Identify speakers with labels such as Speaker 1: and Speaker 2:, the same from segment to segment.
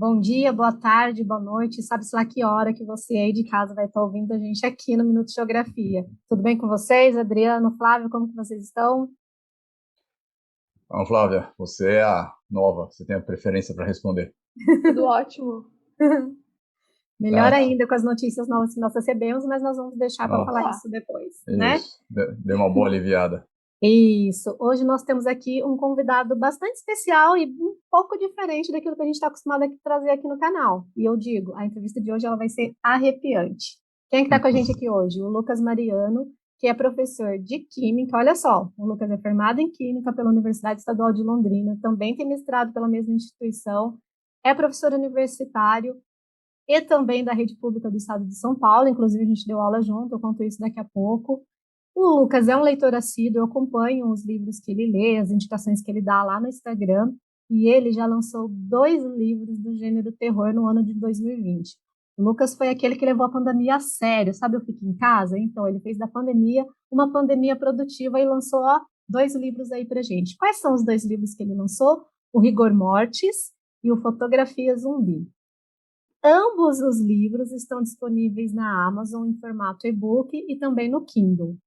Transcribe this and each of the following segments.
Speaker 1: Bom dia, boa tarde, boa noite. Sabe-se lá que hora que você aí de casa vai estar ouvindo a gente aqui no Minuto de Geografia. Tudo bem com vocês, Adriano, Flávio? Como que vocês estão?
Speaker 2: Então, Flávia, você é a nova, você tem a preferência para responder.
Speaker 3: Tudo ótimo.
Speaker 1: Melhor
Speaker 2: Tá?
Speaker 1: ainda com as notícias novas que nós recebemos, mas nós vamos deixar para
Speaker 2: Ó,
Speaker 1: falar
Speaker 3: Olá.
Speaker 1: isso depois, né?
Speaker 2: isso, deu uma boa aliviada.
Speaker 1: Isso. Hoje nós temos aqui um convidado bastante especial e um pouco diferente daquilo que a gente está acostumado a trazer aqui no canal. E eu digo, a entrevista de hoje ela vai ser arrepiante. Quem é que está com a gente aqui hoje? O Lucas Mariano, que é professor de Química. Olha só, o Lucas é formado em Química pela Universidade Estadual de Londrina, também tem mestrado pela mesma instituição, é professor universitário e também da rede pública do estado de São Paulo. Inclusive, a gente deu aula junto, eu conto isso daqui a pouco. O Lucas é um leitor assíduo, eu acompanho os livros que ele lê, as indicações que ele dá lá no Instagram, e ele já lançou dois livros do gênero terror no ano de 2020. O Lucas foi aquele que levou a pandemia a sério, sabe? Eu fico em casa, então ele fez da pandemia uma pandemia produtiva e lançou ó, dois livros aí pra gente. Quais são os dois livros que ele lançou? O Rigor Mortis e o Fotografia Zumbi. Ambos os livros estão disponíveis na Amazon em formato e-book e também no Kindle.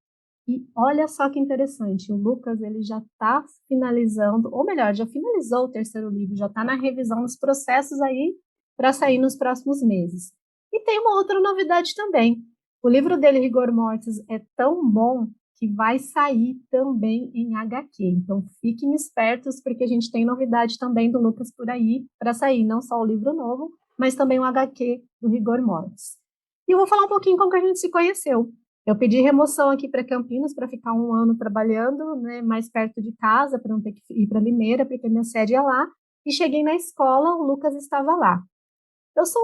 Speaker 1: E olha só que interessante, o Lucas ele já está finalizando, ou melhor, já finalizou o terceiro livro, já está na revisão dos processos aí para sair nos próximos meses. E tem uma outra novidade também. O livro dele, Rigor Mortis, é tão bom que vai sair também em HQ. Então fiquem espertos, porque a gente tem novidade também do Lucas por aí para sair, não só o livro novo, mas também o HQ do Rigor Mortis. E eu vou falar um pouquinho como que a gente se conheceu. Eu pedi remoção aqui para Campinas para ficar um ano trabalhando, né, mais perto de casa, para não ter que ir para Limeira, porque minha sede é lá. E cheguei na escola, o Lucas estava lá. Eu sou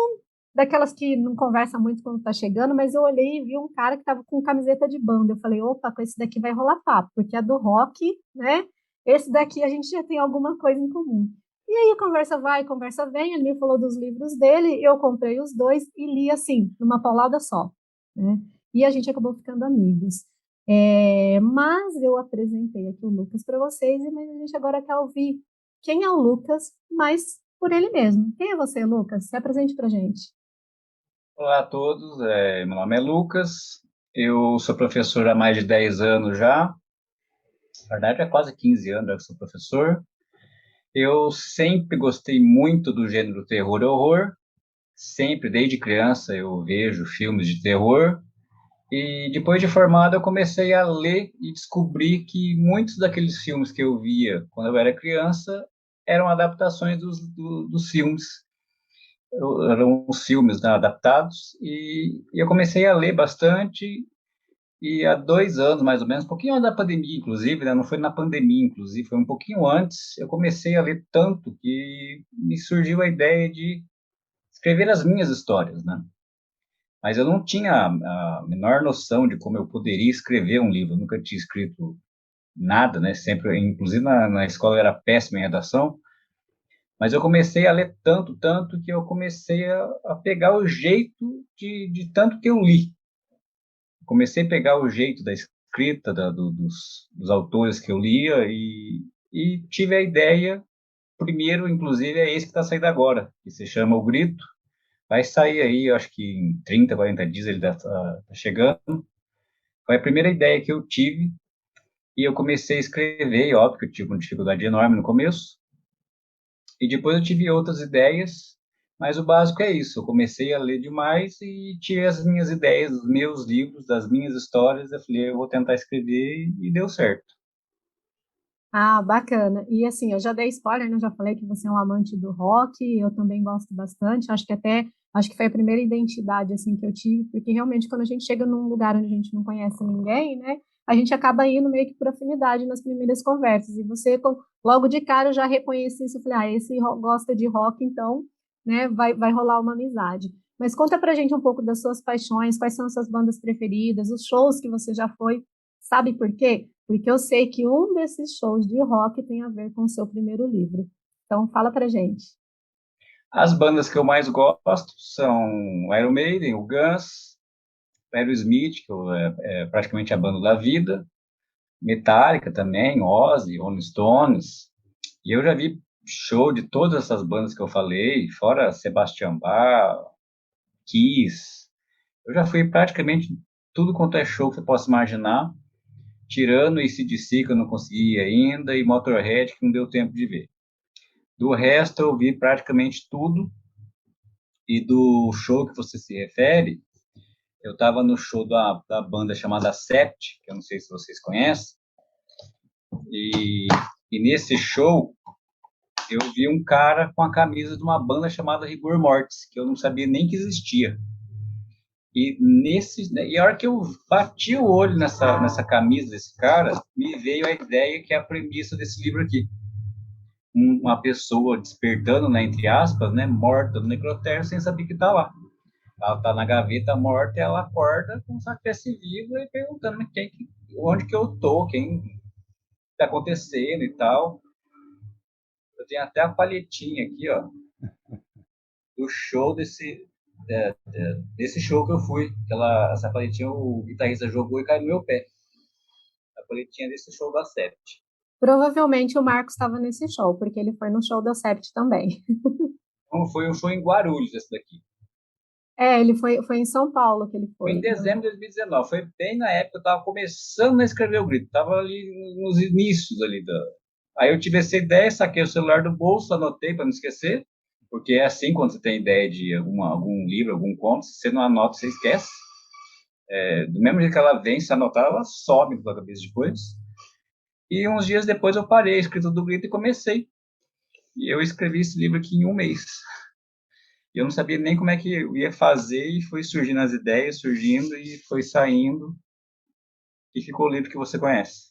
Speaker 1: daquelas que não conversa muito quando está chegando, mas eu olhei e vi um cara que estava com camiseta de banda. Eu falei, opa, com esse daqui vai rolar papo, porque é do rock, né? Esse daqui a gente já tem alguma coisa em comum. E aí, conversa vai, conversa vem. Ele me falou dos livros dele, eu comprei os dois e li assim, numa paulada só, né? E a gente acabou ficando amigos. Mas eu apresentei aqui o Lucas para vocês, mas a gente agora quer ouvir quem é o Lucas, mas por ele mesmo. Quem é você, Lucas? Se apresente para gente.
Speaker 4: Olá a todos, meu nome é Lucas, eu sou professor há mais de 10 anos já, na verdade é quase 15 anos que eu sou professor. Eu sempre gostei muito do gênero terror e horror, sempre, desde criança, eu vejo filmes de terror, e depois de formado eu comecei a ler e descobri que muitos daqueles filmes que eu via quando eu era criança eram adaptações dos filmes. Eram os filmes, né, adaptados, e eu comecei a ler bastante. E há 2 anos, mais ou menos, um pouquinho antes da pandemia, inclusive, né? Não foi na pandemia, inclusive, foi um pouquinho antes, eu comecei a ler tanto que me surgiu a ideia de escrever as minhas histórias, né? Mas eu não tinha a menor noção de como eu poderia escrever um livro, eu nunca tinha escrito nada, né? Sempre, inclusive na escola eu era péssimo em redação, mas eu comecei a ler tanto, tanto, que eu comecei a pegar o jeito de tanto que eu li. Comecei a pegar o jeito da escrita dos autores que eu lia e tive a ideia, primeiro, inclusive, é esse que está saindo agora, que se chama O Grito. Vai sair aí, eu acho que em 30, 40 dias ele está tá chegando. Foi a primeira ideia que eu tive e eu comecei a escrever, e óbvio que eu tive uma dificuldade enorme no começo, e depois eu tive outras ideias, mas o básico é isso. Eu comecei a ler demais e tive as minhas ideias, os meus livros, das minhas histórias. Eu falei, eu vou tentar escrever e deu certo.
Speaker 1: Ah, bacana. E assim, eu já dei spoiler, né? Já falei que você é um amante do rock, eu também gosto bastante. Acho que foi a primeira identidade assim que eu tive, porque realmente quando a gente chega num lugar onde a gente não conhece ninguém, né? A gente acaba indo meio que por afinidade nas primeiras conversas. E você, logo de cara, eu já reconheci isso. Eu falei, ah, esse gosta de rock, então, né? Vai rolar uma amizade. Mas conta pra gente um pouco das suas paixões, quais são as suas bandas preferidas, os shows que você já foi. Sabe por quê? Porque eu sei que um desses shows de rock tem a ver com o seu primeiro livro. Então, fala pra gente.
Speaker 4: As bandas que eu mais gosto são o Iron Maiden, o Guns, Aerosmith, que é praticamente a banda da vida, Metallica também, Ozzy, Rolling Stones. E eu já vi show de todas essas bandas que eu falei, fora Sebastian Bach, Kiss. Eu já fui praticamente tudo quanto é show que você possa imaginar, tirando AC/DC, que eu não consegui ir ainda, e Motorhead, que não deu tempo de ver. Do resto, eu vi praticamente tudo. E do show que você se refere, eu estava no show da banda chamada Sept, que eu não sei se vocês conhecem, e, e nesse show eu vi um cara com a camisa de uma banda chamada Rigor Mortis, que eu não sabia nem que existia. E a hora que eu bati o olho nessa camisa desse cara, me veio a ideia que é a premissa desse livro aqui. Uma pessoa despertando, né, entre aspas, né, morta no necrotério sem saber que está lá. Ela está na gaveta morta e ela acorda como se ela estivesse viva e perguntando onde que eu tô, quem está acontecendo e tal. Eu tenho até a palhetinha aqui, ó, do show desse show que eu fui. Essa palhetinha o guitarrista jogou e caiu no meu pé. A palhetinha desse show da Sept.
Speaker 1: Provavelmente o Marcos estava nesse show, porque ele foi no show da Sept também.
Speaker 4: Então, foi um show em Guarulhos, esse daqui.
Speaker 1: Ele foi em São Paulo que ele
Speaker 4: Foi em
Speaker 1: foi.
Speaker 4: dezembro de 2019. Foi bem na época que eu estava começando a escrever o grito. Estava ali nos inícios ali da. Aí eu tive essa ideia, saquei o celular do bolso, anotei para não esquecer, porque é assim quando você tem ideia de algum livro, algum conto, se você não anota, você esquece. Do mesmo jeito que ela vem, se anotar, ela sobe na sua cabeça depois. E uns dias depois eu parei a escrita do grito e comecei. E eu escrevi esse livro aqui em um mês. E eu não sabia nem como é que eu ia fazer, e foi surgindo as ideias, surgindo, e foi saindo, e ficou o livro que você conhece.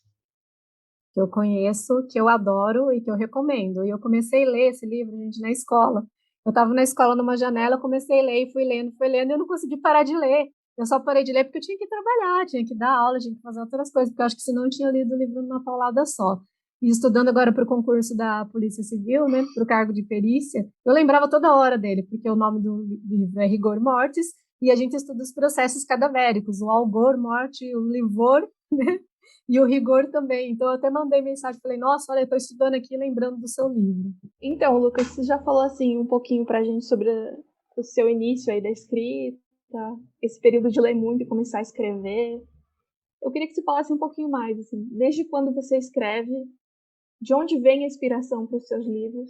Speaker 1: Que eu conheço, que eu adoro e que eu recomendo. E eu comecei a ler esse livro, gente, na escola. Eu estava na escola numa janela, comecei a ler e fui lendo, e eu não consegui parar de ler. Eu só parei de ler porque eu tinha que trabalhar, tinha que dar aula, tinha que fazer outras coisas, porque eu acho que senão eu tinha lido o livro numa paulada só. E estudando agora para o concurso da Polícia Civil, né, para o cargo de perícia, eu lembrava toda hora dele, porque o nome do livro é Rigor Mortis, e a gente estuda os processos cadavéricos, o algor morte, o livor, né, e o rigor também. Então, eu até mandei mensagem, falei, nossa, olha, eu estou estudando aqui lembrando do seu livro.
Speaker 3: Então, Lucas, você já falou assim um pouquinho pra gente sobre o seu início aí da escrita, esse período de ler muito e começar a escrever. Eu queria que você falasse um pouquinho mais, assim, desde quando você escreve, de onde vem a inspiração para os seus livros?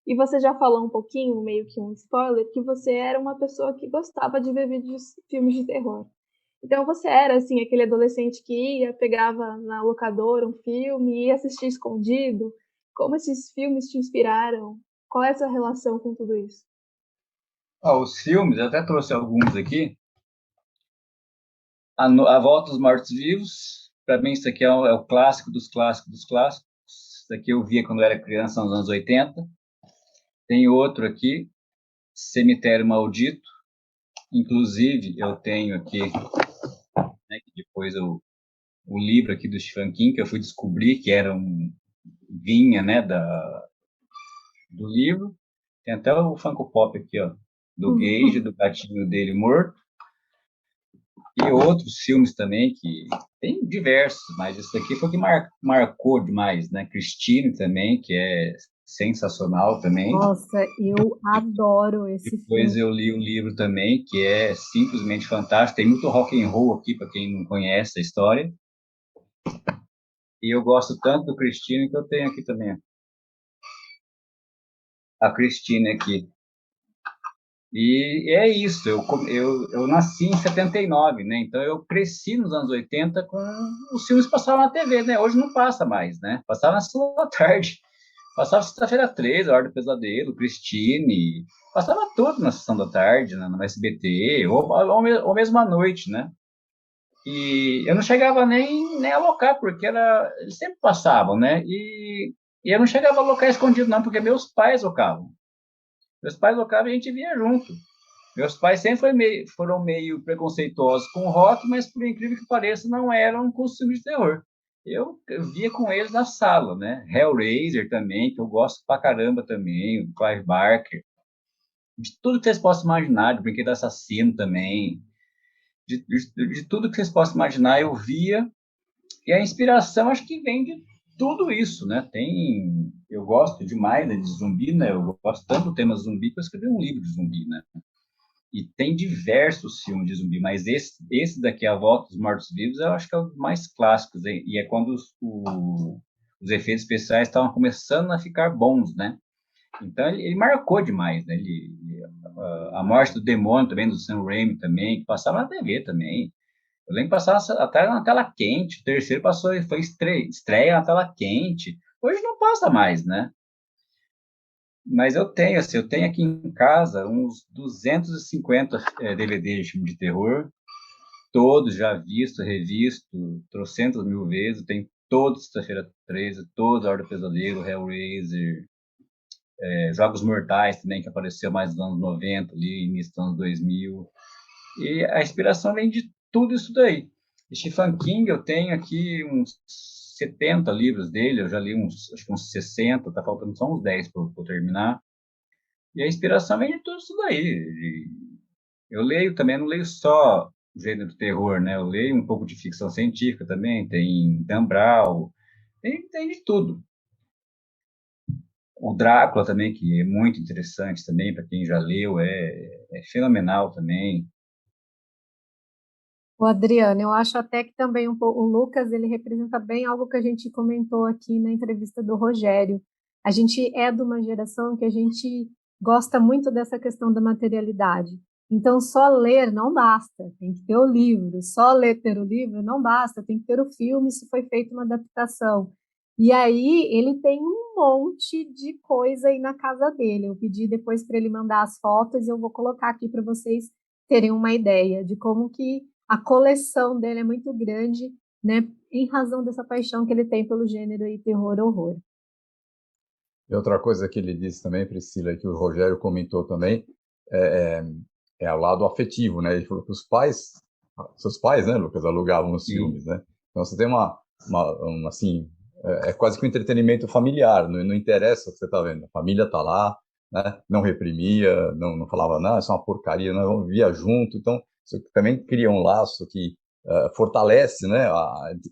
Speaker 3: E você já falou um pouquinho, meio que um spoiler, que você era uma pessoa que gostava de ver filmes de terror. Então você era assim aquele adolescente que ia, pegava na locadora um filme e ia assistir escondido? Como esses filmes te inspiraram? Qual é essa relação com tudo isso?
Speaker 4: Os filmes, eu até trouxe alguns aqui. A Volta dos Mortos-Vivos, para mim isso aqui é o clássico dos clássicos dos clássicos. Isso daqui eu via quando eu era criança, nos anos 80. Tem outro aqui, Cemitério Maldito. Inclusive, eu tenho aqui, né, que depois o livro aqui do Stephen King, que eu fui descobrir que era vinha, né, do livro. Tem até o Funko Pop aqui, ó, do Gage, do gatinho dele morto. E outros filmes também, que tem diversos, mas esse daqui foi o que marcou demais, né? Christine também, que é sensacional também.
Speaker 1: Nossa, eu adoro esse
Speaker 4: Depois
Speaker 1: filme.
Speaker 4: eu li um livro também, que é simplesmente fantástico. Tem muito rock and roll aqui, para quem não conhece a história. E eu gosto tanto do Christine que eu tenho aqui também. A Christine aqui. E é isso, eu nasci em 79, né? Então eu cresci nos anos 80 com os filmes que passavam na TV, né? Hoje não passa mais, né? Passava na sessão da tarde. Passava Sexta-feira 13, A Hora do Pesadelo, Christine. Passava tudo na sessão da tarde, né? No SBT, ou mesmo à noite, né? E eu não chegava nem a alocar, porque eles sempre passavam, né? E eu não chegava a alocar escondido, não, porque meus pais locavam. Meus pais locavam e a gente via junto. Meus pais sempre foram meio preconceituosos com o rock, mas por incrível que pareça, não eram com os filmes de terror. Eu via com eles na sala, né? Hellraiser também, que eu gosto pra caramba também, o Clive Barker. De tudo que vocês possam imaginar, de Brinquedo Assassino também. De tudo que vocês possam imaginar, eu via. E a inspiração, acho que vem de tudo isso, né? eu gosto demais, né, de zumbi, né? Eu gosto tanto do tema zumbi que eu escrevi um livro de zumbi, né? E tem diversos filmes de zumbi, mas esse daqui, A Volta dos Mortos-Vivos, eu acho que é um dos mais clássicos, hein? E é quando os efeitos especiais estavam começando a ficar bons, né? Então ele marcou demais, né? A morte do demônio também, do Sam Raimi também, que passava na TV também. Eu lembro que passava até na tela quente. O terceiro passou, foi estreia na tela quente. Hoje não passa mais, né? Mas eu tenho aqui em casa uns 250 DVDs de filme de terror, todos já visto, revisto, trocentas mil vezes. Tem todos Sexta-feira 13, todos A Hora do Pesadelo, Hellraiser, Jogos Mortais também, que apareceu mais nos anos 90, ali, início dos anos 2000. E a inspiração vem de tudo isso daí. Stephen King, eu tenho aqui uns 70 livros dele, eu já li acho que uns 60, tá faltando só uns 10 para eu terminar. E a inspiração vem de tudo isso daí. Eu leio também, não leio só gênero terror, né? Eu leio um pouco de ficção científica também, tem Dan Brown, tem de tudo. O Drácula também, que é muito interessante também, para quem já leu, é fenomenal também.
Speaker 1: O Adriano, eu acho até que também o Lucas, ele representa bem algo que a gente comentou aqui na entrevista do Rogério. A gente é de uma geração que a gente gosta muito dessa questão da materialidade. Então, só ler não basta, tem que ter o livro. Só ler, ter o livro não basta, tem que ter o filme se foi feita uma adaptação. E aí, ele tem um monte de coisa aí na casa dele. Eu pedi depois para ele mandar as fotos e eu vou colocar aqui para vocês terem uma ideia de como que a coleção dele é muito grande, né, em razão dessa paixão que ele tem pelo gênero aí, terror, horror.
Speaker 2: E outra coisa que ele disse também, Priscila, que o Rogério comentou também, é, é o lado afetivo, né? Ele falou que os pais, seus pais, né, Lucas, alugavam os filmes, né? Então você tem assim, é quase que um entretenimento familiar, não interessa o que você está vendo, a família está lá, né? Não reprimia, não falava, não, isso é uma porcaria, não, via junto, então isso também cria um laço que fortalece, né?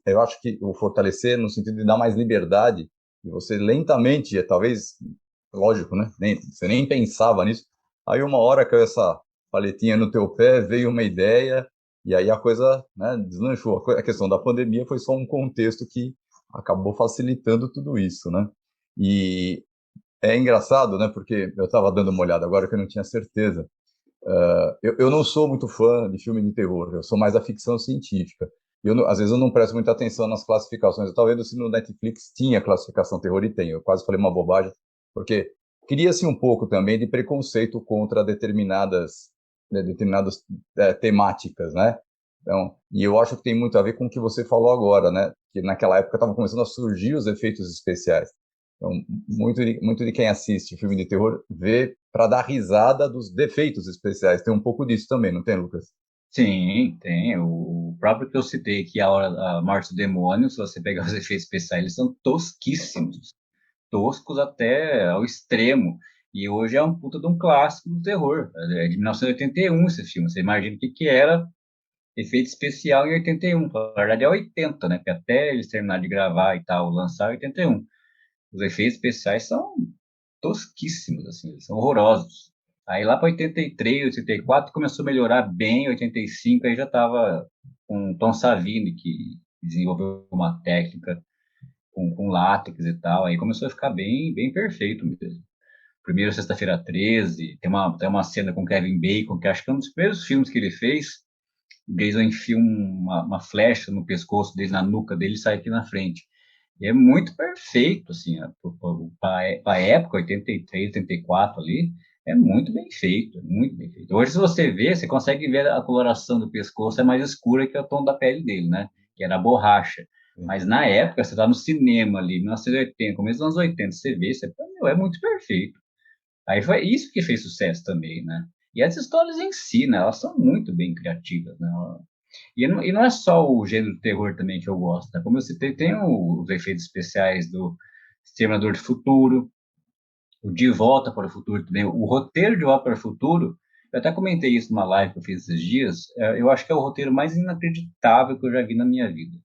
Speaker 2: Eu acho que o fortalecer no sentido de dar mais liberdade e você lentamente, talvez, lógico, né? Você nem pensava nisso. Aí uma hora caiu essa paletinha no teu pé, veio uma ideia, e aí a coisa, né, deslanchou. A questão da pandemia foi só um contexto que acabou facilitando tudo isso, né? E é engraçado, né? Porque eu estava dando uma olhada agora que eu não tinha certeza. Eu não sou muito fã de filme de terror, eu sou mais da ficção científica. Às vezes eu não presto muita atenção nas classificações. Eu estava vendo se no Netflix tinha classificação terror e tem. Eu quase falei uma bobagem, porque cria-se um pouco também de preconceito contra determinadas temáticas, né? Então, e eu acho que tem muito a ver com o que você falou agora, né? Que naquela época estavam começando a surgir os efeitos especiais. Então, muito de quem assiste filme de terror vê para dar risada dos defeitos especiais. Tem um pouco disso também, não tem, Lucas?
Speaker 4: Sim, tem. O próprio que eu citei aqui, a Morte do Demônio, se você pegar os efeitos especiais, eles são tosquíssimos. Toscos até ao extremo. E hoje é um puta de um clássico do terror. É de 1981 esse filme. Você imagina o que, que era efeito especial em 81. Na verdade é 80, né? Porque até eles terminarem de gravar e tal, lançar 81. Os efeitos especiais são tosquíssimos, assim, eles são horrorosos. Aí lá para 83, 84 começou a melhorar bem, 85 aí já estava com Tom Savini, que desenvolveu uma técnica com látex e tal, aí começou a ficar bem perfeito mesmo. Primeiro, Sexta-feira 13, tem uma cena com Kevin Bacon, que acho que é um dos primeiros filmes que ele fez, Jason enfia uma flecha no pescoço dele, na nuca dele, e sai aqui na frente. E é muito perfeito, assim, para a época, 83, 84 ali, é muito bem feito, muito bem feito. Hoje, se você ver, você consegue ver a coloração do pescoço é mais escura que o tom da pele dele, né? Que era borracha. Mas na época, você tá no cinema ali, 1980, começo dos anos 80, você vê, meu, é muito perfeito. Aí foi isso que fez sucesso também, né? E as histórias em si, né? Elas são muito bem criativas, né? E não é só o gênero de terror também que eu gosto, né? Como eu citei, tem os efeitos especiais do Exterminador do Futuro, o De Volta para o Futuro também, o roteiro de Volta para o Futuro, eu até comentei isso numa live que eu fiz esses dias, eu acho que é o roteiro mais inacreditável que eu já vi na minha vida.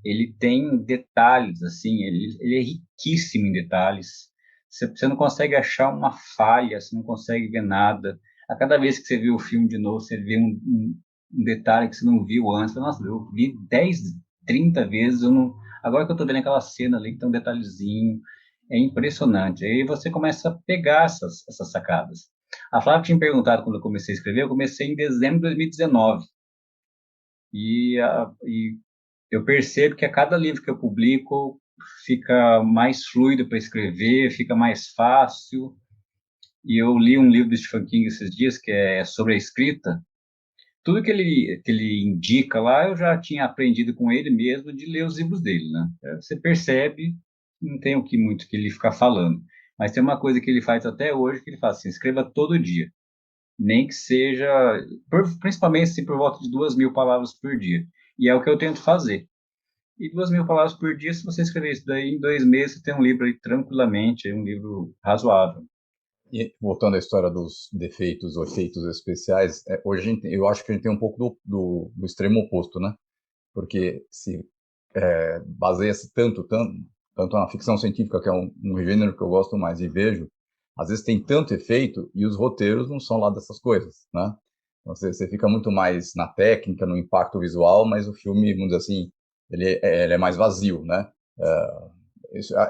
Speaker 4: ele tem detalhes, assim, ele é riquíssimo em detalhes. Você não consegue achar uma falha, você não consegue ver nada. A cada vez que você vê o filme de novo, você vê um detalhe que você não viu antes. Nossa, eu vi 10, 30 vezes, eu não... Agora que eu estou vendo aquela cena ali que tem um detalhezinho, é impressionante. Aí você começa a pegar essas sacadas. A Flávia tinha me perguntado quando eu comecei a escrever, eu comecei em dezembro de 2019. E eu percebo que a cada livro que eu publico fica mais fluido para escrever, fica mais fácil. E eu li um livro do Stephen King esses dias que é sobre a escrita. Tudo que ele indica lá, eu já tinha aprendido com ele mesmo de ler os livros dele, né? Você percebe, não tem muito que ele ficar falando. Mas tem uma coisa que ele faz até hoje, que ele faz assim, escreva todo dia. Nem que seja, principalmente assim, por volta de 2.000 palavras por dia. E é o que eu tento fazer. E 2.000 palavras por dia, se você escrever isso daí, em 2 meses, você tem um livro aí tranquilamente, um livro razoável.
Speaker 2: E voltando à história dos defeitos ou efeitos especiais, hoje eu acho que a gente tem um pouco do extremo oposto, né? Porque se baseia-se tanto na ficção científica, que é um gênero que eu gosto mais e vejo, às vezes tem tanto efeito e os roteiros não são lá dessas coisas, né? Então, você fica muito mais na técnica, no impacto visual, mas o filme, vamos dizer assim, ele é mais vazio, né?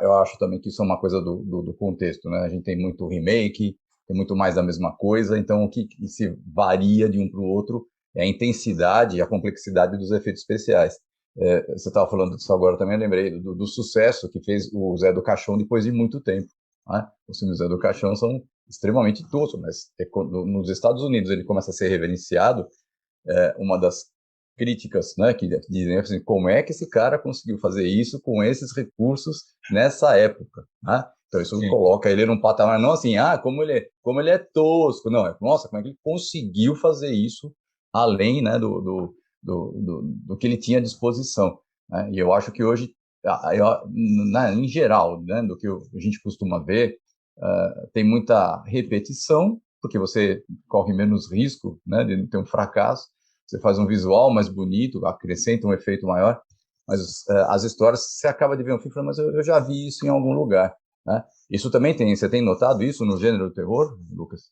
Speaker 2: Eu acho também que isso é uma coisa do contexto, né? A gente tem muito remake, tem muito mais da mesma coisa, então o que se varia de um para o outro é a intensidade e a complexidade dos efeitos especiais. Você estava falando disso agora também, eu lembrei do sucesso que fez o Zé do Caixão depois de muito tempo, né? Os filmes do Zé do Caixão são extremamente toscos, mas nos Estados Unidos ele começa a ser reverenciado. Uma das críticas, né, que dizem assim, como é que esse cara conseguiu fazer isso com esses recursos nessa época, né? Então isso
Speaker 4: Sim.
Speaker 2: coloca ele num patamar não assim, como ele é tosco, não, nossa, como é que ele conseguiu fazer isso além, né, do que ele tinha à disposição, né? E eu acho que hoje, em geral, né, do que a gente costuma ver, tem muita repetição, porque você corre menos risco, né, de ter um fracasso. Você faz um visual mais bonito, acrescenta um efeito maior, mas as histórias, você acaba de ver um filme e fala, mas eu já vi isso em algum lugar, né? Isso também você tem notado isso no gênero do terror, Lucas?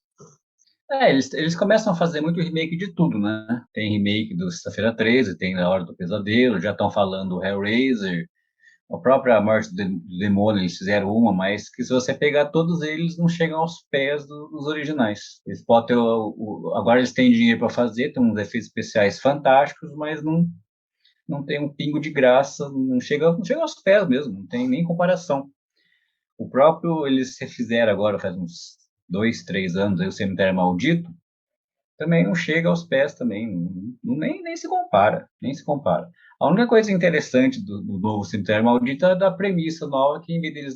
Speaker 4: Eles começam a fazer muito remake de tudo, né? Tem remake do Sexta-feira 13, tem Na Hora do Pesadelo, já estão falando do Hellraiser, a própria Morte do Demônio, eles fizeram uma, mas que se você pegar todos eles, não chegam aos pés dos originais. Eles podem ter agora eles têm dinheiro para fazer, tem uns efeitos especiais fantásticos, mas não tem um pingo de graça, não chega aos pés mesmo, não tem nem comparação. O próprio, eles refizeram agora, faz uns 2, 3 anos, aí, o Cemitério Maldito, também não chega aos pés também, nem se compara, nem se compara. A única coisa interessante do novo Cemitério Maldito é da premissa nova, que em vez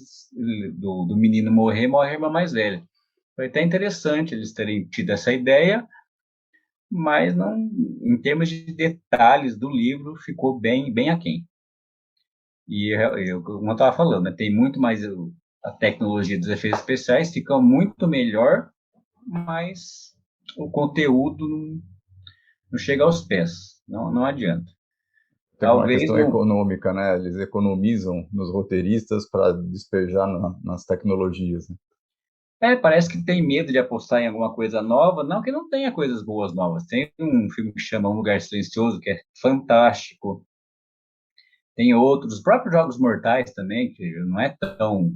Speaker 4: do menino morrer, morre a irmã mais velha. Foi até interessante eles terem tido essa ideia, mas não, em termos de detalhes do livro, ficou bem, bem aquém. E como eu estava falando, né, tem muito mais a tecnologia dos efeitos especiais, fica muito melhor, mas o conteúdo não chega aos pés, não adianta.
Speaker 2: Tem uma
Speaker 4: Talvez
Speaker 2: questão
Speaker 4: não.
Speaker 2: econômica, né? Eles economizam nos roteiristas para despejar nas tecnologias, né?
Speaker 4: Parece que tem medo de apostar em alguma coisa nova. Não que não tenha coisas boas novas. Tem um filme que chama Um Lugar Silencioso, que é fantástico. Tem outros, os próprios Jogos Mortais também, que não é tão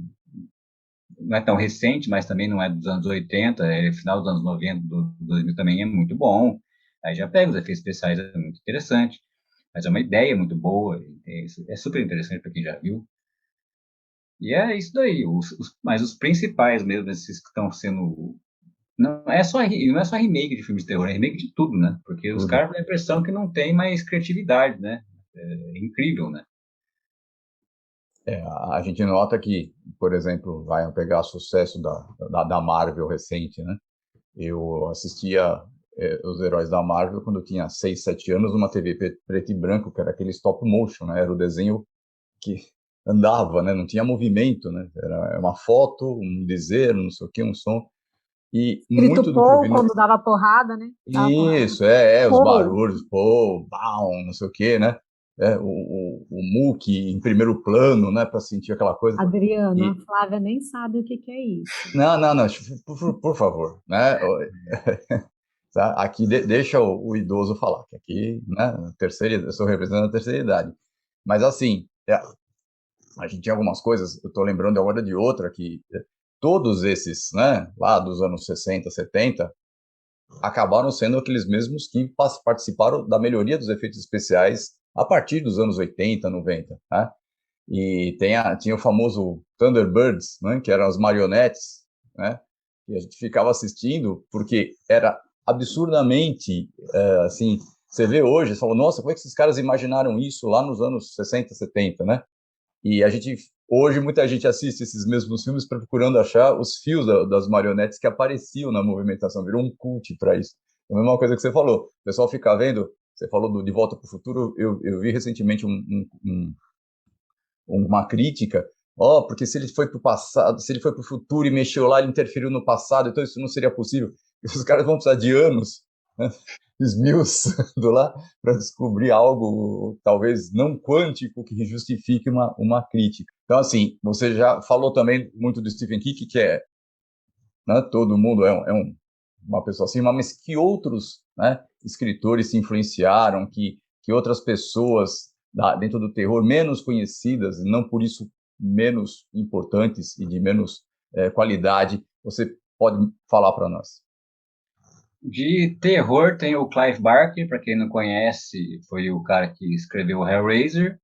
Speaker 4: recente, mas também não é dos anos 80, é final dos anos 90, do 2000 também é muito bom. Aí já pega os efeitos especiais, é muito interessante. Mas é uma ideia muito boa, é super interessante para quem já viu. E é isso daí, mas os principais mesmo, esses que estão sendo. Não é só remake de filmes de terror, é remake de tudo, né? Porque os
Speaker 2: Tudo.
Speaker 4: caras têm a impressão que não tem mais criatividade, né? É incrível, né?
Speaker 2: A gente nota que, por exemplo, vai pegar o sucesso da Marvel recente, né? Eu assistia os heróis da Marvel quando eu tinha 6, 7 anos numa TV preto e branco, que era aquele stop motion, né? Era o desenho que andava, né? Não tinha movimento, né? Era uma foto, um dizer, não sei o que, um som. E
Speaker 1: Escrito
Speaker 2: muito do que eu
Speaker 1: Paul
Speaker 2: vi
Speaker 1: quando dava porrada, né? Dava porrada.
Speaker 2: Isso, os
Speaker 3: Pô,
Speaker 2: barulhos, pô, bam, não sei o que, né? o Mook em primeiro plano, né, para sentir aquela coisa.
Speaker 1: Adriano, a Flávia nem sabe o que que é isso.
Speaker 2: Não, por favor, né? Tá? Aqui deixa o idoso falar, que aqui, né, eu sou representante da terceira idade. Mas assim, a gente tem algumas coisas, eu estou lembrando agora de outra que todos esses, né, lá dos anos 60, 70, acabaram sendo aqueles mesmos que participaram da melhoria dos efeitos especiais a partir dos anos 80, 90, né? E tinha o famoso Thunderbirds, né, que eram as marionetes, né, e a gente ficava assistindo porque era absurdamente, assim, você vê hoje, você fala, nossa, como é que esses caras imaginaram isso lá nos anos 60, 70, né? E hoje muita gente assiste esses mesmos filmes procurando achar os fios das marionetes que apareciam na movimentação, virou um cult para isso. É a mesma coisa que você falou, o pessoal fica vendo, você falou De Volta para o Futuro, eu vi recentemente uma crítica, porque se ele foi para o passado, se ele foi para o futuro e mexeu lá, ele interferiu no passado, então isso não seria possível. E os caras vão precisar de anos, né, esmiuçando lá para descobrir algo, talvez não quântico, que justifique uma crítica. Então, assim, você já falou também muito do Stephen King, que né, todo mundo uma pessoa assim, mas que outros, né, escritores se influenciaram, que outras pessoas dentro do terror menos conhecidas, e não por isso menos importantes e de menos qualidade, você pode falar para nós?
Speaker 4: De terror tem o Clive Barker, para quem não conhece, foi o cara que escreveu o Hellraiser,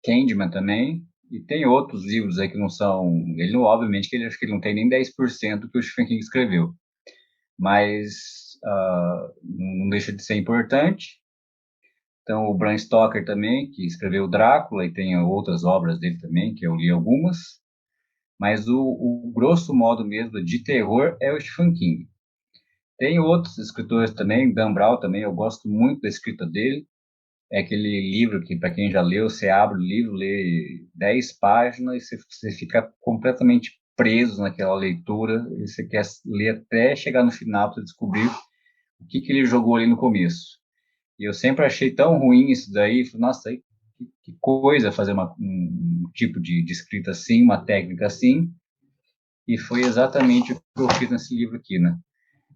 Speaker 4: Candyman também, e tem outros livros aí que não são... Ele não, obviamente, acho que ele não tem nem 10% que o Stephen King escreveu, mas não deixa de ser importante. Então, o Bram Stoker também, que escreveu Drácula, e tem outras obras dele também, que eu li algumas, mas o grosso modo mesmo de terror é o Stephen King. Tem outros escritores também, Dan Brown também, eu gosto muito da escrita dele. É aquele livro que, para quem já leu, você abre o livro, lê 10 páginas e você fica completamente preso naquela leitura, e você quer ler até chegar no final para descobrir o que ele jogou ali no começo. E eu sempre achei tão ruim isso daí, falei, nossa, que coisa fazer um tipo de escrita assim, uma técnica assim, e foi exatamente o que eu fiz nesse livro aqui, né?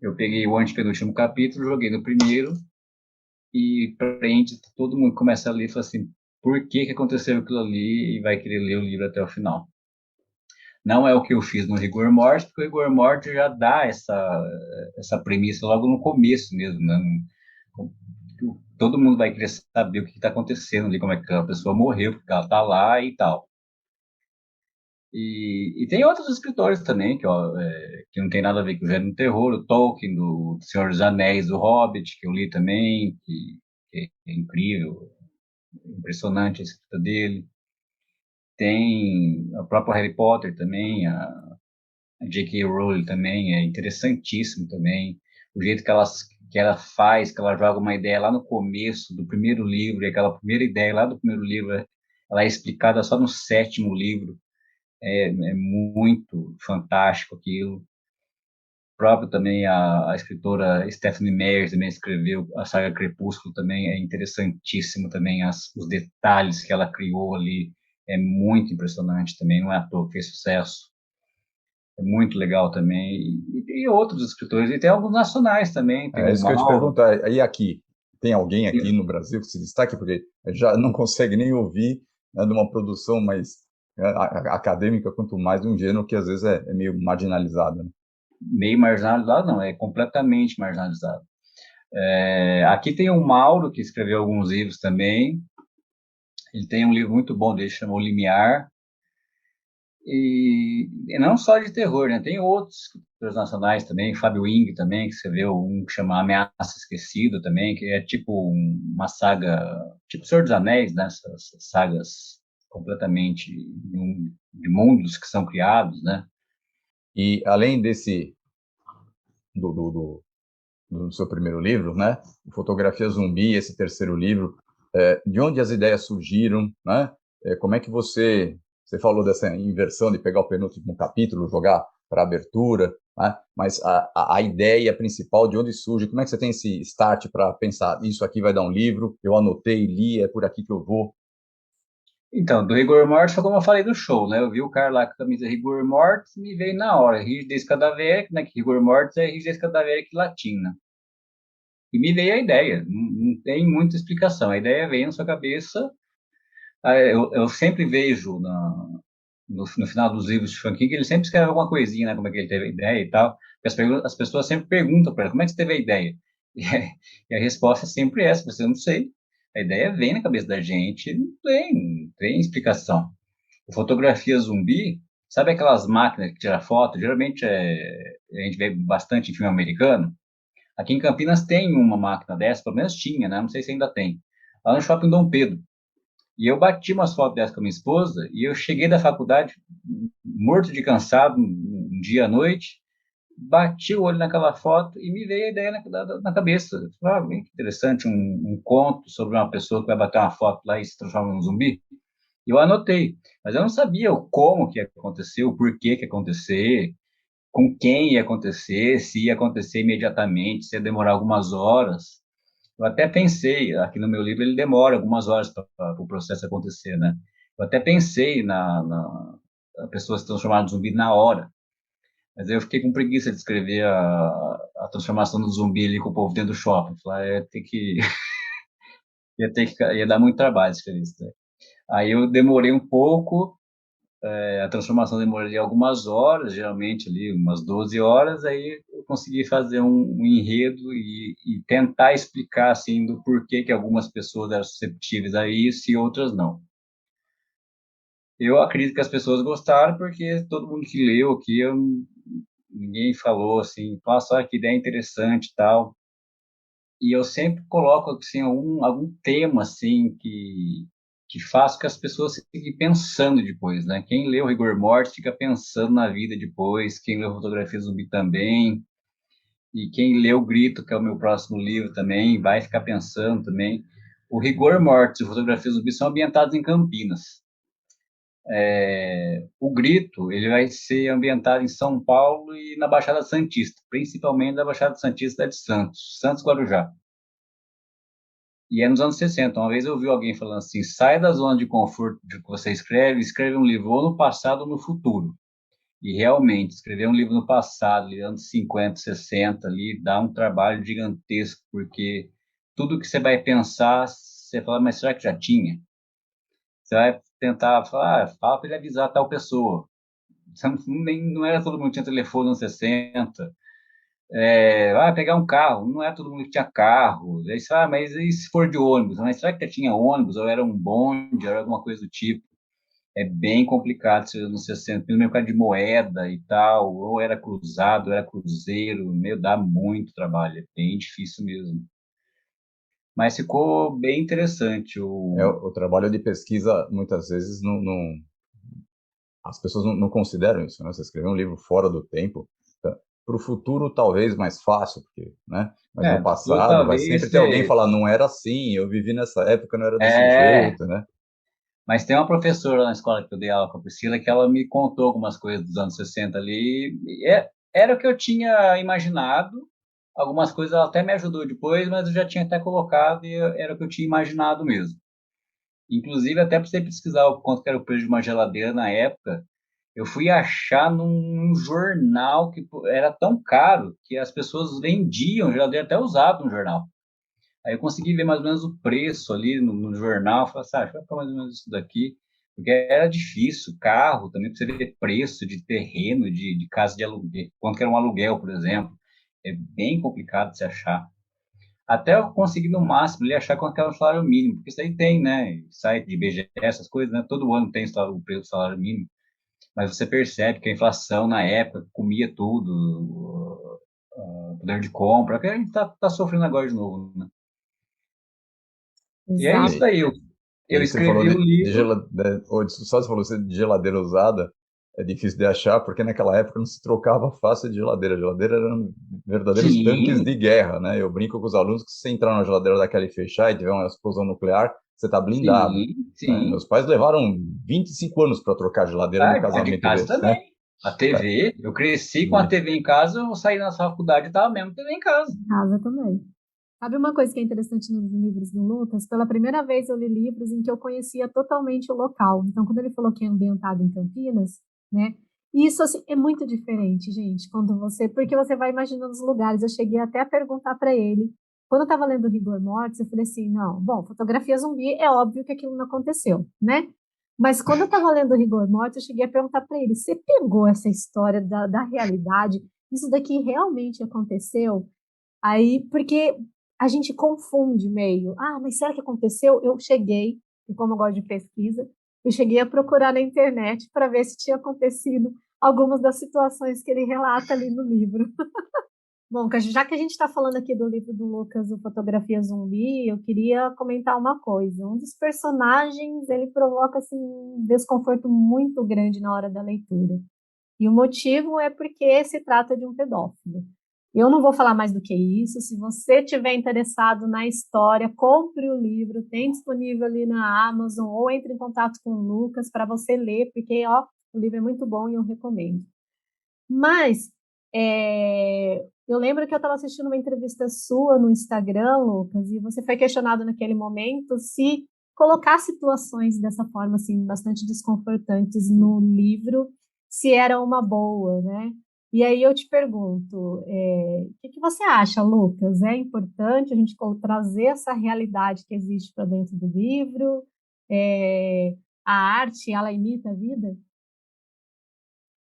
Speaker 4: Eu peguei o antepenúltimo capítulo, joguei no primeiro, e prende, todo mundo começa a ler e fala assim, por que aconteceu aquilo ali, e vai querer ler o livro até o final. Não é o que eu fiz no Rigor Mortis, porque o Rigor Mortis já dá essa premissa logo no começo mesmo, né? Todo mundo vai querer saber o que está acontecendo ali, como é que a pessoa morreu, porque ela está lá e tal. E tem outros escritores também, que não tem nada a ver com o gênero do terror, o Tolkien, do Senhor dos Anéis, do Hobbit, que eu li também, que é incrível, impressionante a escrita dele. Tem o próprio Harry Potter também, a J.K. Rowling também, é interessantíssimo também. O jeito que ela faz, que ela joga uma ideia lá no começo do primeiro livro, e aquela primeira ideia lá do primeiro livro, ela é explicada só no 7º livro. É muito fantástico aquilo. Próprio também a escritora Stephanie Meyer também escreveu a saga Crepúsculo, também é interessantíssimo também os detalhes que ela criou ali, é muito impressionante também, não é à toa que fez sucesso, é muito legal também, e outros escritores, e tem alguns nacionais também, tem
Speaker 2: É
Speaker 4: o
Speaker 2: isso que eu ia te
Speaker 4: Mauro.
Speaker 2: perguntar. Aí aqui, tem alguém aqui no Brasil que se destaque? Porque a gente já não consegue nem ouvir, né, de uma produção mais acadêmica, quanto mais de um gênero que às vezes é meio marginalizado, né?
Speaker 4: Meio marginalizado, não, é completamente marginalizado. Aqui tem o Mauro, que escreveu alguns livros também. Ele tem um livro muito bom dele, chamado Limiar. E não só de terror, né? Tem outros escritores nacionais também, Fábio Wing também, que escreveu um que chama Ameaça Esquecida também, que é tipo uma saga, tipo Senhor dos Anéis, né? Essas sagas completamente de mundos que são criados, né?
Speaker 2: E além do, do, do, do seu primeiro livro, né, Fotografia Zumbi, esse terceiro livro, de onde as ideias surgiram, né? Como é que você falou dessa inversão de pegar o penúltimo capítulo, jogar para abertura, né? Mas a ideia principal, de onde surge, como é que você tem esse start para pensar, isso aqui vai dar um livro, eu anotei, li, é por aqui que eu vou?
Speaker 4: Então, do Rigor Mortis foi como eu falei do show, né? Eu vi o cara lá com a camisa Rigor Mortis, me veio na hora, rigidez cadavérica, né? Que Rigor Mortis é rigidez cadavérica latina. E me veio a ideia, não tem muita explicação. A ideia veio na sua cabeça. Eu sempre vejo no final dos livros de Frank King, ele sempre escreve alguma coisinha, né? Como é que ele teve a ideia e tal. As pessoas sempre perguntam para ele, como é que você teve a ideia? E a resposta é sempre essa, você não sei. A ideia vem na cabeça da gente, não tem explicação. Fotografia zumbi, sabe aquelas máquinas que tiram foto? Geralmente a gente vê bastante em filme americano. Aqui em Campinas tem uma máquina dessa, pelo menos tinha, né? Não sei se ainda tem. Lá no Shopping Dom Pedro. E eu bati umas fotos dessa com a minha esposa e eu cheguei da faculdade morto de cansado, um dia à noite, bati o olho naquela foto e me veio a ideia na cabeça. Eu falei, bem que interessante, um conto sobre uma pessoa que vai bater uma foto lá e se transforma num zumbi. E eu anotei, mas eu não sabia o como que ia acontecer, o porquê que ia acontecer, com quem ia acontecer, se ia acontecer imediatamente, se ia demorar algumas horas. Eu até pensei, aqui no meu livro ele demora algumas horas para o processo acontecer, né? Eu até pensei na pessoa se transformar no zumbi na hora, mas aí eu fiquei com preguiça de escrever a transformação do zumbi ali com o povo dentro do shopping. Falei, ia dar muito trabalho escrever isso, né? Aí eu demorei um pouco, a transformação demorou ali algumas horas, geralmente ali umas 12 horas, aí eu consegui fazer um enredo e tentar explicar, assim, do porquê que algumas pessoas eram susceptíveis a isso e outras não. Eu acredito que as pessoas gostaram, porque todo mundo que leu aqui, ninguém falou assim, nossa, olha que ideia interessante e tal. E eu sempre coloco, assim, algum tema, assim, que faz com que as pessoas fiquem pensando depois, né? Quem lê o Rigor Mortis fica pensando na vida depois, quem lê Fotografia Zumbi também, e quem lê o Grito, que é o meu próximo livro também, vai ficar pensando também. O Rigor Mortis e Fotografia Zumbi são ambientados em Campinas. O Grito, ele vai ser ambientado em São Paulo e na Baixada Santista, principalmente na Baixada Santista de Santos, Santos Guarujá. E é nos anos 60. Uma vez eu ouvi alguém falando assim, sai da zona de conforto de que você escreve um livro ou no passado ou no futuro. E realmente, escrever um livro no passado, ali, anos 50, 60, ali, dá um trabalho gigantesco, porque tudo que você vai pensar, você fala, mas será que já tinha? Você vai tentar falar, fala para ele avisar tal pessoa. Não era todo mundo que tinha telefone nos 60. Vai pegar um carro, não é todo mundo que tinha carro. Aí você fala, mas e se for de ônibus? Mas será que já tinha ônibus? Ou era um bonde, ou era alguma coisa do tipo? É bem complicado ser anos 60, pelo mercado de moeda e tal, ou era cruzado, ou era cruzeiro, dá muito trabalho, é bem difícil mesmo. Mas ficou bem interessante.
Speaker 2: O trabalho de pesquisa, muitas vezes, as pessoas não consideram isso, né? Você escrever um livro fora do tempo, para o futuro talvez mais fácil, porque, né? Mas no passado vai sempre ter alguém falar, não era assim, eu vivi nessa época, não era desse jeito, né?
Speaker 4: Mas tem uma professora na escola que eu dei aula com a Priscila que ela me contou algumas coisas dos anos 60 ali. Era o que eu tinha imaginado. Algumas coisas ela até me ajudou depois, mas eu já tinha até colocado e era o que eu tinha imaginado mesmo. Inclusive, até precisei pesquisar o quanto que era o preço de uma geladeira na época. Eu fui achar num jornal que era tão caro que as pessoas vendiam geladeira até usada no jornal. Aí eu consegui ver mais ou menos o preço ali no jornal. Falei assim, acho que vai ficar mais ou menos isso daqui. Porque era difícil, carro, também para você ver preço de terreno, de casa de aluguel, quanto que era um aluguel, por exemplo. É bem complicado de se achar. Até eu conseguir no máximo ali achar quanto que era o salário mínimo, porque isso aí tem, né? Site de IBGE, essas coisas, né? Todo ano tem o preço do salário mínimo. Mas você percebe que a inflação na época comia tudo, o poder de compra, que a gente tá sofrendo agora de novo, né? E é isso
Speaker 1: Exato.
Speaker 4: aí. Eu
Speaker 2: Você falou
Speaker 4: escrevi o livro.
Speaker 2: só você falou de geladeira usada, é difícil de achar, porque naquela época não se trocava fácil de geladeira. A geladeira eram verdadeiros tanques de
Speaker 4: Sim,
Speaker 2: guerra, né? Eu brinco com os alunos que se você entrar na geladeira daquela e fechar e tiver uma explosão nuclear, você está blindado,
Speaker 4: sim,
Speaker 2: né?
Speaker 4: sim.
Speaker 2: Meus pais levaram 25 anos para trocar a geladeira no
Speaker 4: Aqui em
Speaker 2: casamento
Speaker 4: casa
Speaker 2: deles, né?
Speaker 4: também. A TV, eu cresci com a TV em casa, eu saí na faculdade e estava mesmo TV em casa.
Speaker 1: Casa também. Sabe uma coisa que é interessante nos livros do Lucas? Pela primeira vez eu li livros em que eu conhecia totalmente o local. Então, quando ele falou que é ambientado em Campinas, né? Isso assim, é muito diferente, gente, porque você vai imaginando os lugares. Eu cheguei até a perguntar para ele. Quando eu estava lendo Rigor Mortis, eu falei assim, não, bom, fotografia zumbi, é óbvio que aquilo não aconteceu, né? Mas quando eu estava lendo Rigor Mortis, eu cheguei a perguntar para ele, você pegou essa história da realidade? Isso daqui realmente aconteceu? Aí, porque a gente confunde meio. Ah, mas será que aconteceu? Eu cheguei, e como eu gosto de pesquisa, eu cheguei a procurar na internet para ver se tinha acontecido algumas das situações que ele relata ali no livro. Bom, já que a gente está falando aqui do livro do Lucas, o Fotografia Zumbi, eu queria comentar uma coisa. Um dos personagens, ele provoca assim, um desconforto muito grande na hora da leitura. E o motivo é porque se trata de um pedófilo. Eu não vou falar mais do que isso. Se você tiver interessado na história, compre o livro, tem disponível ali na Amazon, ou entre em contato com o Lucas para você ler, porque ó, o livro é muito bom e eu recomendo. Mas eu lembro que eu estava assistindo uma entrevista sua no Instagram, Lucas, e você foi questionado naquele momento se colocar situações dessa forma, assim, bastante desconfortantes no livro, se era uma boa, né? E aí eu te pergunto, o que que você acha, Lucas? É importante a gente trazer essa realidade que existe para dentro do livro? É, a arte, ela imita a vida?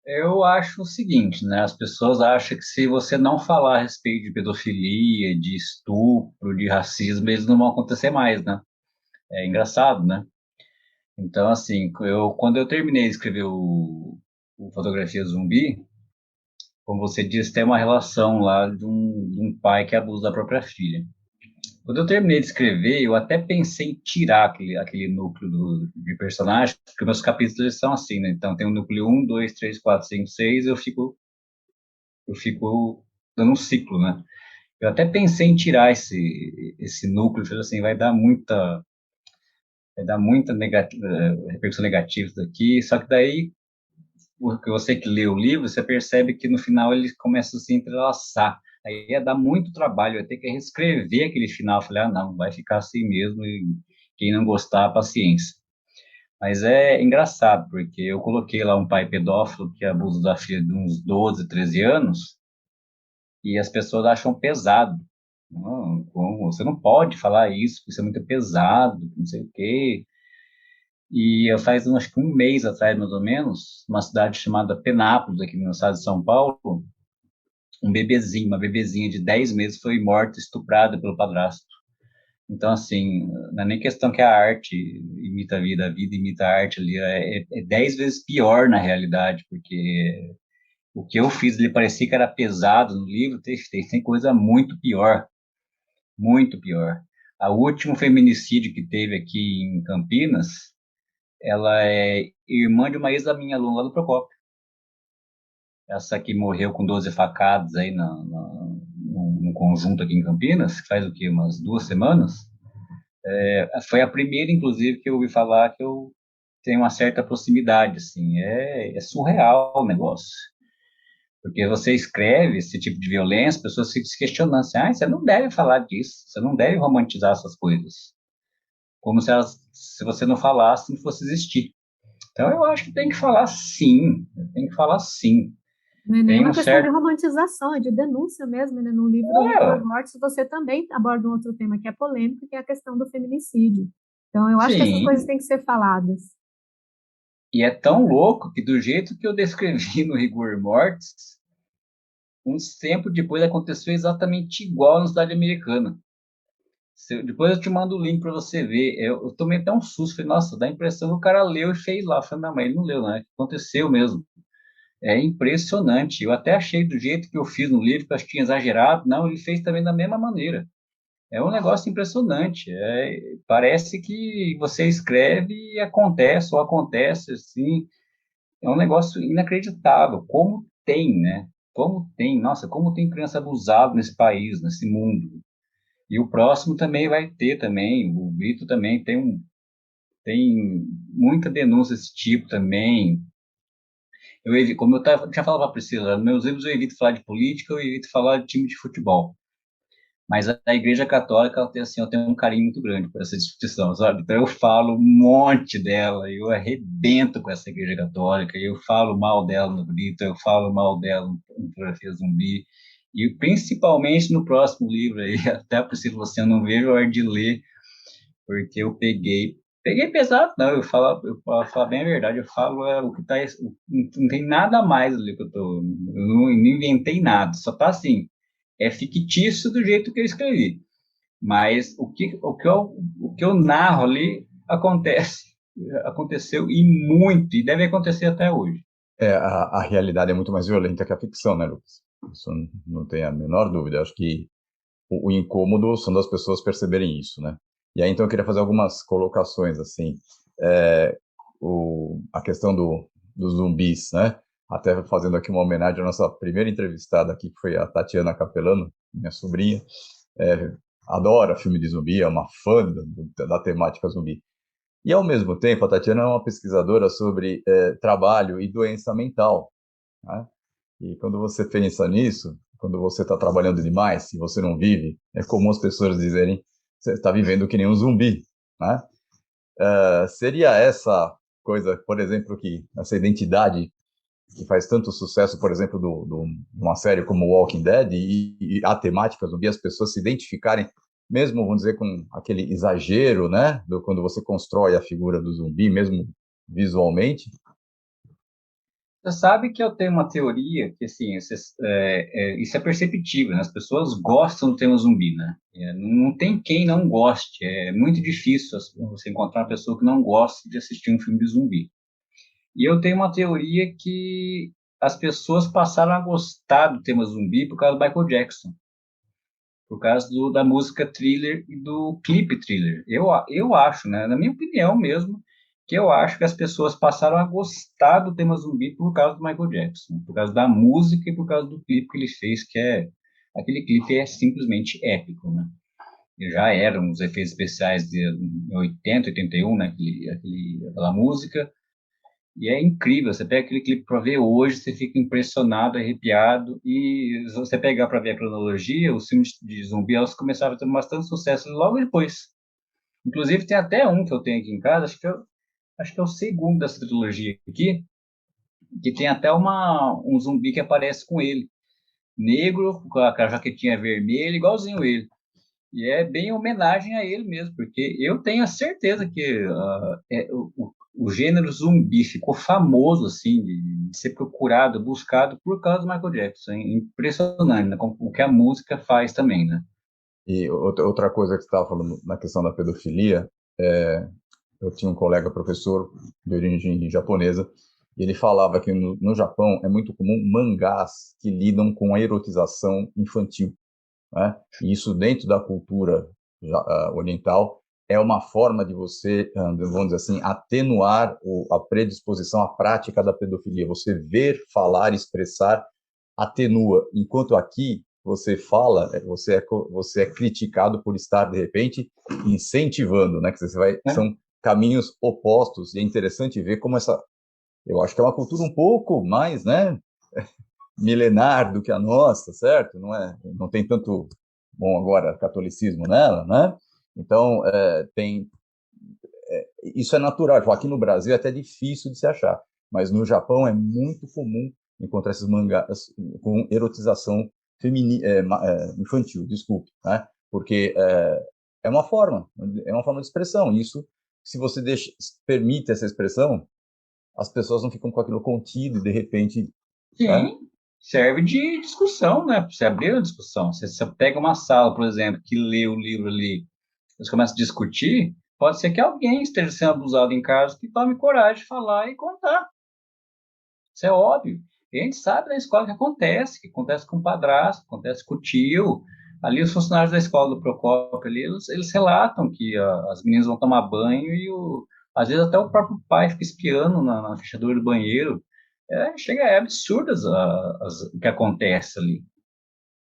Speaker 4: Eu acho o seguinte, né? As pessoas acham que se você não falar a respeito de pedofilia, de estupro, de racismo, eles não vão acontecer mais, né? É engraçado, né? Então, assim, quando eu terminei de escrever o Fotografia Zumbi, como você disse, tem uma relação lá de um pai que abusa da própria filha. Quando eu terminei de escrever, eu até pensei em tirar aquele núcleo de personagem, porque meus capítulos eles são assim, né? Então tem o núcleo um, 2, 3, 4, 5, 6, eu fico dando um ciclo, né? Eu até pensei em tirar esse núcleo, falei assim, vai dar muita repercussão negativa isso daqui, só que daí, porque você que lê o livro, você percebe que no final ele começa a se entrelaçar. Aí ia dar muito trabalho, eu ia ter que reescrever aquele final. Eu falei, não, vai ficar assim mesmo, e quem não gostar, paciência. Mas é engraçado, porque eu coloquei lá um pai pedófilo que abusa da filha de uns 12, 13 anos, e as pessoas acham pesado. Não, você não pode falar isso, isso é muito pesado, não sei o quê. E eu faz acho que um mês atrás, mais ou menos, uma cidade chamada Penápolis, aqui no estado de São Paulo, uma bebezinha de 10 meses foi morta, estuprada pelo padrasto. Então, assim, não é nem questão que a arte imita a vida imita a arte ali, é 10 vezes pior na realidade, porque o que eu fiz ele parecia que era pesado no livro, tem coisa muito pior, muito pior. O último feminicídio que teve aqui em Campinas, ela é irmã de uma ex da minha aluna lá do Procópio. Essa que morreu com 12 facadas aí num conjunto aqui em Campinas, que faz o quê? Umas 2 semanas. Foi a primeira, inclusive, que eu ouvi falar que eu tenho uma certa proximidade, assim. É surreal o negócio. Porque você escreve esse tipo de violência, as pessoas ficam se questionando assim, você não deve falar disso, você não deve romantizar essas coisas. Como se você não falasse, não fosse existir. Então, eu acho que tem que falar sim, tem que falar sim.
Speaker 1: Não é
Speaker 4: Tem
Speaker 1: nenhuma
Speaker 4: um
Speaker 1: questão de
Speaker 4: certo.
Speaker 1: romantização, é de denúncia mesmo, né? No livro Rigor Mortis você também aborda um outro tema que é polêmico, que é a questão do feminicídio. Então, eu acho que essas coisas
Speaker 4: Sim,
Speaker 1: têm que ser faladas.
Speaker 4: e é tão louco que do jeito que eu descrevi no Rigor Mortis, uns tempo depois aconteceu exatamente igual na cidade americana. Depois eu te mando o link para você ver. Eu tomei até um susto. Falei, nossa, dá a impressão que o cara leu e fez lá. Eu falei, não, mas ele não leu, não. Aconteceu mesmo. É impressionante. Eu até achei do jeito que eu fiz no livro, que eu acho que tinha exagerado. Não, ele fez também da mesma maneira. É um negócio impressionante. Parece que você escreve e acontece, ou acontece assim. É um negócio inacreditável. Como tem, né? Como tem, nossa, como tem criança abusada nesse país, nesse mundo. E o próximo também vai ter também. O Vitor também tem muita denúncia desse tipo também. como tinha falado para a Priscila, nos meus livros eu evito falar de política, eu evito falar de time de futebol. Mas a Igreja Católica, ela tem, assim, eu tenho um carinho muito grande por essa instituição, sabe? Então eu falo um monte dela, eu arrebento com essa Igreja Católica, eu falo mal dela no Grito, eu falo mal dela no Fotografia Zumbi, e principalmente no próximo livro aí, até a Priscila, você não vejo a hora de ler, porque eu peguei pesado, não, eu falo falar bem a verdade, eu falo o que tá, não tem nada mais ali que eu não inventei nada, só tá assim, é fictício do jeito que eu escrevi, mas o que eu narro ali aconteceu e muito, e deve acontecer até hoje.
Speaker 2: A realidade é muito mais violenta que a ficção, né, Lucas? Isso não tem a menor dúvida. Acho que o incômodo são das pessoas perceberem isso, né? E aí, então, eu queria fazer algumas colocações, assim. É, a questão dos zumbis, né? Até fazendo aqui uma homenagem à nossa primeira entrevistada aqui, que foi a Tatiana Capelano, minha sobrinha. É, adora filme de zumbi, é uma fã da temática zumbi. E, ao mesmo tempo, a Tatiana é uma pesquisadora sobre trabalho e doença mental, né? E quando você pensa nisso, quando você está trabalhando demais, se você não vive, é comum as pessoas dizerem você está vivendo que nem um zumbi, né? Seria essa coisa, por exemplo, que essa identidade que faz tanto sucesso, por exemplo, de uma série como Walking Dead e a temática zumbi, as pessoas se identificarem, mesmo, vamos dizer, com aquele exagero, né? Quando você constrói a figura do zumbi, mesmo visualmente.
Speaker 4: Você sabe que eu tenho uma teoria que, assim, isso é perceptível, né? As pessoas gostam do tema zumbi, né? Não tem quem não goste. É muito difícil você encontrar uma pessoa que não goste de assistir um filme de zumbi. E eu tenho uma teoria que as pessoas passaram a gostar do tema zumbi por causa do Michael Jackson, por causa da música Thriller e do clipe Thriller. Eu acho, né? Na minha opinião mesmo, que eu acho que as pessoas passaram a gostar do tema zumbi por causa do Michael Jackson, por causa da música e por causa do clipe que ele fez, aquele clipe é simplesmente épico, né? E já eram os efeitos especiais de 80, 81, né? Aquela música. E é incrível, você pega aquele clipe para ver hoje, você fica impressionado, arrepiado, e se você pegar para ver a cronologia, os filmes de zumbi, elas começaram a ter bastante sucesso logo depois. Inclusive, tem até um que eu tenho aqui em casa, acho que é o segundo dessa trilogia aqui, que tem até um zumbi que aparece com ele, negro, com a jaquetinha vermelha, igualzinho ele. E é bem homenagem a ele mesmo, porque eu tenho a certeza que o gênero zumbi ficou famoso, assim, de ser procurado, buscado por causa do Michael Jackson. É impressionante, né? O que a música faz também, né?
Speaker 2: E outra coisa que você estava falando na questão da pedofilia, eu tinha um colega professor de origem japonesa, e ele falava que no Japão é muito comum mangás que lidam com a erotização infantil, né? E isso dentro da cultura oriental é uma forma de você, vamos dizer assim, atenuar a predisposição à prática da pedofilia. Você ver, falar, expressar, atenua. Enquanto aqui você fala, você é criticado por estar, de repente, incentivando, né? Que são caminhos opostos, e é interessante ver como eu acho que é uma cultura um pouco mais, né, milenar do que a nossa, certo? Não tem tanto, bom, agora, catolicismo nela, né? Então, isso é natural. Aqui no Brasil é até difícil de se achar, mas no Japão é muito comum encontrar esses mangás com erotização infantil, desculpe, né? Porque é uma forma de expressão. Isso, se você permite essa expressão, as pessoas não ficam com aquilo contido e, de repente...
Speaker 4: Sim,
Speaker 2: né?
Speaker 4: serve de discussão, né? Pra você abrir a discussão. Você pega uma sala, por exemplo, que lê o livro ali, você começa a discutir, pode ser que alguém esteja sendo abusado em casa que tome coragem de falar e contar. Isso é óbvio. E a gente sabe na escola que acontece com o padrasto, que acontece com o tio. Ali os funcionários da escola do Procópio, ali, eles relatam que as meninas vão tomar banho e às vezes até o próprio pai fica espiando na fechadura do banheiro. É absurdo o que acontece ali.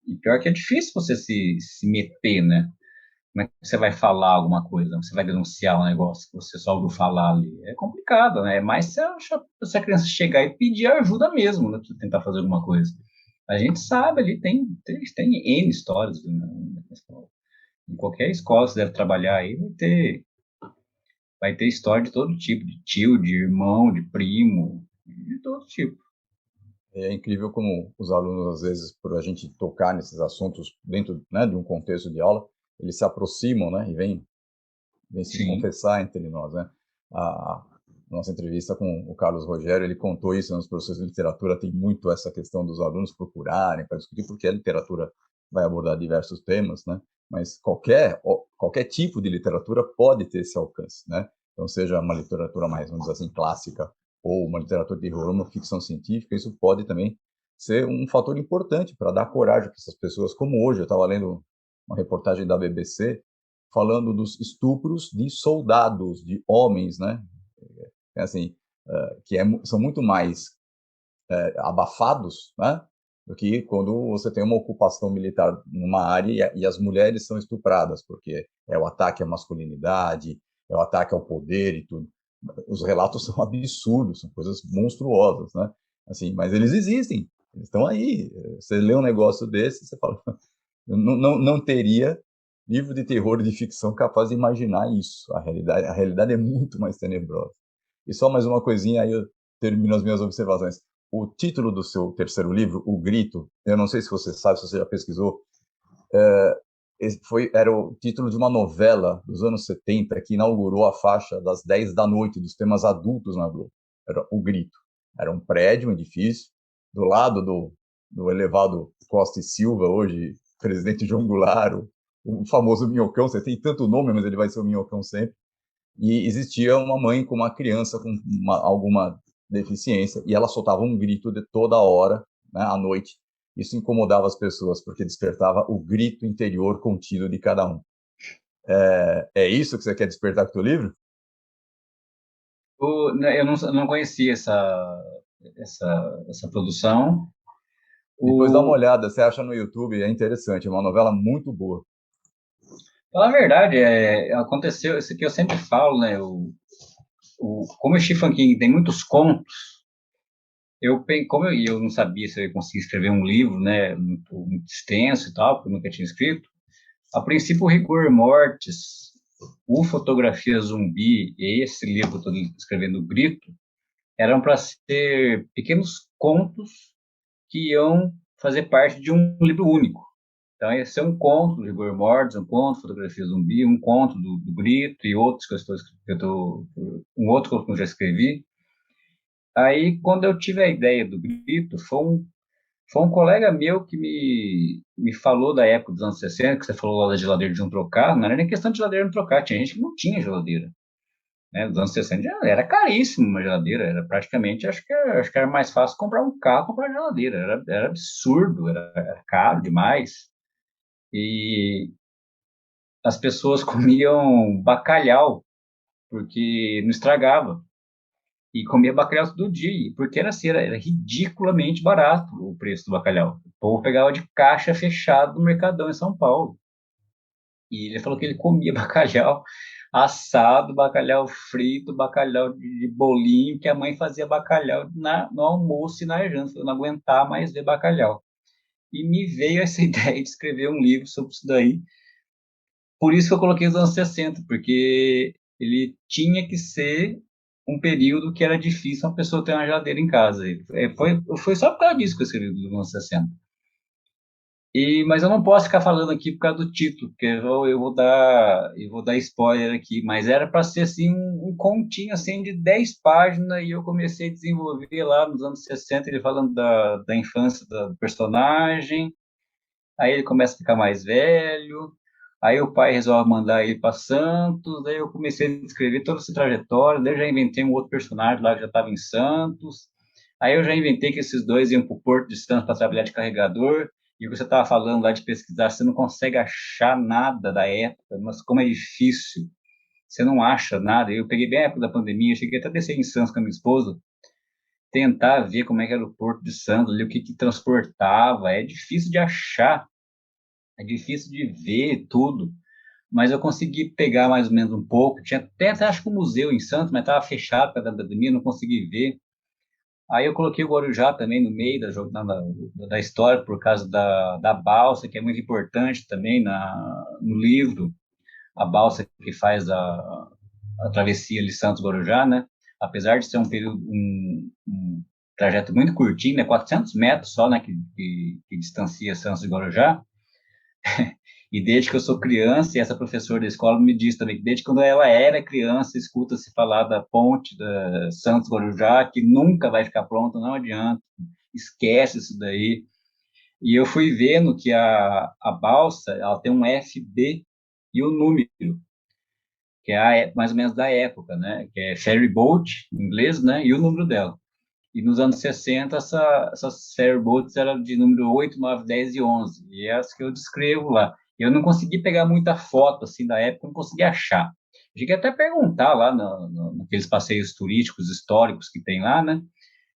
Speaker 4: E pior que é difícil você se meter, né? Como é que você vai falar alguma coisa? Você vai denunciar um negócio que você só ouviu falar ali? É complicado, né? Mas se a criança chegar e pedir ajuda mesmo, né? Pra você tentar fazer alguma coisa. A gente sabe ali, tem N histórias, né, na escola. Em qualquer escola que você deve trabalhar aí, vai ter história de todo tipo, de tio, de irmão, de primo, de todo tipo.
Speaker 2: É incrível como os alunos, às vezes, por a gente tocar nesses assuntos dentro, né, de um contexto de aula, eles se aproximam, né, e vem se
Speaker 4: Sim,
Speaker 2: confessar entre nós, né? A nossa entrevista com o Carlos Rogério, ele contou isso nos professores de literatura, tem muito essa questão dos alunos procurarem para discutir, porque a literatura vai abordar diversos temas, né? Mas qualquer tipo de literatura pode ter esse alcance, né? Então, seja uma literatura mais, vamos dizer assim, clássica, ou uma literatura de terror, uma ficção científica, isso pode também ser um fator importante para dar coragem para essas pessoas, como hoje eu estava lendo uma reportagem da BBC falando dos estupros de soldados, de homens, né? É assim, são muito mais abafados, né? Do que quando você tem uma ocupação militar numa área e as mulheres são estupradas, porque é o ataque à masculinidade, é o ataque ao poder e tudo. Os relatos são absurdos, são coisas monstruosas, né? Assim, mas eles existem, eles estão aí. Você lê um negócio desse, você fala, não teria livro de terror e de ficção capaz de imaginar isso. A realidade é muito mais tenebrosa. E só mais uma coisinha, aí eu termino as minhas observações. O título do seu terceiro livro, O Grito, eu não sei se você sabe, se você já pesquisou, era o título de uma novela dos anos 70 que inaugurou a faixa das 10 da noite dos temas adultos na Globo. Era O Grito. Era um prédio, um edifício, do lado do elevado Costa e Silva, hoje presidente João Goulart, o famoso Minhocão, você tem tanto nome, mas ele vai ser o Minhocão sempre. E existia uma mãe com uma criança com alguma deficiência, e ela soltava um grito de toda hora, né, à noite. Isso incomodava as pessoas, porque despertava o grito interior contido de cada um. É isso que você quer despertar com o teu livro?
Speaker 4: Né, eu não conhecia essa produção.
Speaker 2: Depois dá uma
Speaker 4: O,
Speaker 2: olhada, você acha no YouTube, é interessante, é uma novela muito boa.
Speaker 4: Falar a verdade, aconteceu isso que eu sempre falo, né? Como o Stephen King tem muitos contos, eu não sabia se eu ia conseguir escrever um livro, né, muito extenso e tal, porque eu nunca tinha escrito. A princípio, o Rigor Mortis, o Fotografia Zumbi e esse livro que eu estou escrevendo, O Grito, eram para ser pequenos contos que iam fazer parte de um livro único. Então, ia ser um conto do Rigor Mortis, um conto, Fotografia Zumbi, um conto do Grito e outros um outro que eu já escrevi. Aí, quando eu tive a ideia do Grito, foi um colega meu que me falou da época dos anos 60, que você falou lá da geladeira de não trocar, não era nem questão de geladeira não trocar, tinha gente que não tinha geladeira. Né? Nos anos 60 já era caríssimo uma geladeira, era praticamente, acho que era mais fácil comprar um carro, comprar geladeira, era absurdo, era caro demais. E as pessoas comiam bacalhau, porque não estragava. E comia bacalhau todo dia, porque era assim, era ridiculamente barato o preço do bacalhau. O povo pegava de caixa fechada no Mercadão em São Paulo. E ele falou que ele comia bacalhau assado, bacalhau frito, bacalhau de bolinho, que a mãe fazia bacalhau no almoço e na janta. Eu não aguentava mais ver bacalhau. E me veio essa ideia de escrever um livro sobre isso daí. Por isso que eu coloquei os anos 60, porque ele tinha que ser um período que era difícil uma pessoa ter uma geladeira em casa. Foi só por causa disso que eu escrevi os anos 60. Mas eu não posso ficar falando aqui por causa do título, porque eu vou dar spoiler aqui, mas era para ser assim um continho assim de 10 páginas e eu comecei a desenvolver lá nos anos 60, ele falando da infância do personagem, aí ele começa a ficar mais velho, aí o pai resolve mandar ele para Santos, daí eu comecei a escrever toda essa trajetória, daí eu já inventei um outro personagem lá que já estava em Santos, aí eu já inventei que esses dois iam para o Porto de Santos para trabalhar de carregador, e o que você estava falando lá de pesquisar, você não consegue achar nada da época, mas como é difícil, você não acha nada. Eu peguei bem a época da pandemia, cheguei até a descer em Santos com a minha esposa, tentar ver como é que era o Porto de Santos, ali, o que transportava, é difícil de achar, é difícil de ver tudo, mas eu consegui pegar mais ou menos um pouco. Tinha até acho que um museu em Santos, mas estava fechado para da pandemia, não consegui ver. Aí eu coloquei o Guarujá também no meio da história, por causa da balsa, que é muito importante também no livro, a balsa que faz a travessia de Santos-Guarujá, né? Apesar de ser um trajeto muito curtinho, né? 400 metros só, né? Que distancia Santos e Guarujá. E desde que eu sou criança, e essa professora da escola me disse também que desde quando ela era criança, escuta-se falar da ponte da Santos Guarujá, que nunca vai ficar pronta, não adianta, esquece isso daí. E eu fui vendo que a balsa, ela tem um FB e o número, que é mais ou menos da época, né? Que é ferry boat, em inglês, né? E o número dela. E nos anos 60, essas ferry boats eram de número 8, 9, 10 e 11. E é as que eu descrevo lá. Eu não consegui pegar muita foto, assim, da época, não consegui achar. Cheguei até a perguntar lá naqueles passeios turísticos históricos que tem lá, né?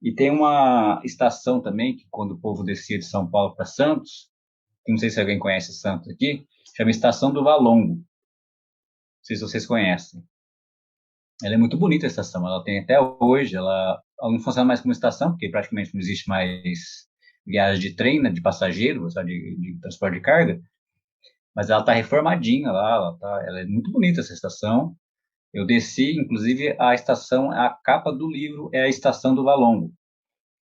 Speaker 4: E tem uma estação também, que quando o povo descia de São Paulo para Santos, que não sei se alguém conhece Santos aqui, chama Estação do Valongo. Não sei se vocês conhecem. Ela é muito bonita a estação, ela tem até hoje, ela não funciona mais como estação, porque praticamente não existe mais viagem de trem, né, de passageiro, só de transporte de carga, mas ela está reformadinha lá, ela é muito bonita essa estação. Eu desci, inclusive a estação, a capa do livro é a Estação do Valongo,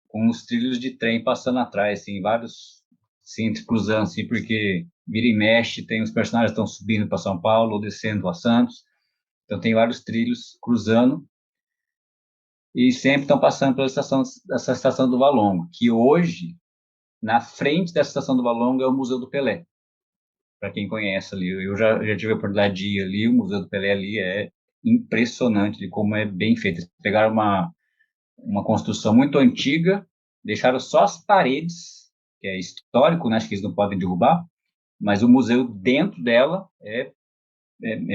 Speaker 4: com os trilhos de trem passando atrás, assim, vários assim, cruzando, assim, porque vira e mexe, tem os personagens que estão subindo para São Paulo ou descendo a Santos, então tem vários trilhos cruzando e sempre estão passando pela essa estação do Valongo, que hoje, na frente dessa estação do Valongo, é o Museu do Pelé. Para quem conhece ali, eu já tive a oportunidade de ir ali, o Museu do Pelé ali é impressionante de como é bem feito. Eles pegaram uma construção muito antiga, deixaram só as paredes, que é histórico, né? Acho que eles não podem derrubar, mas o museu dentro dela é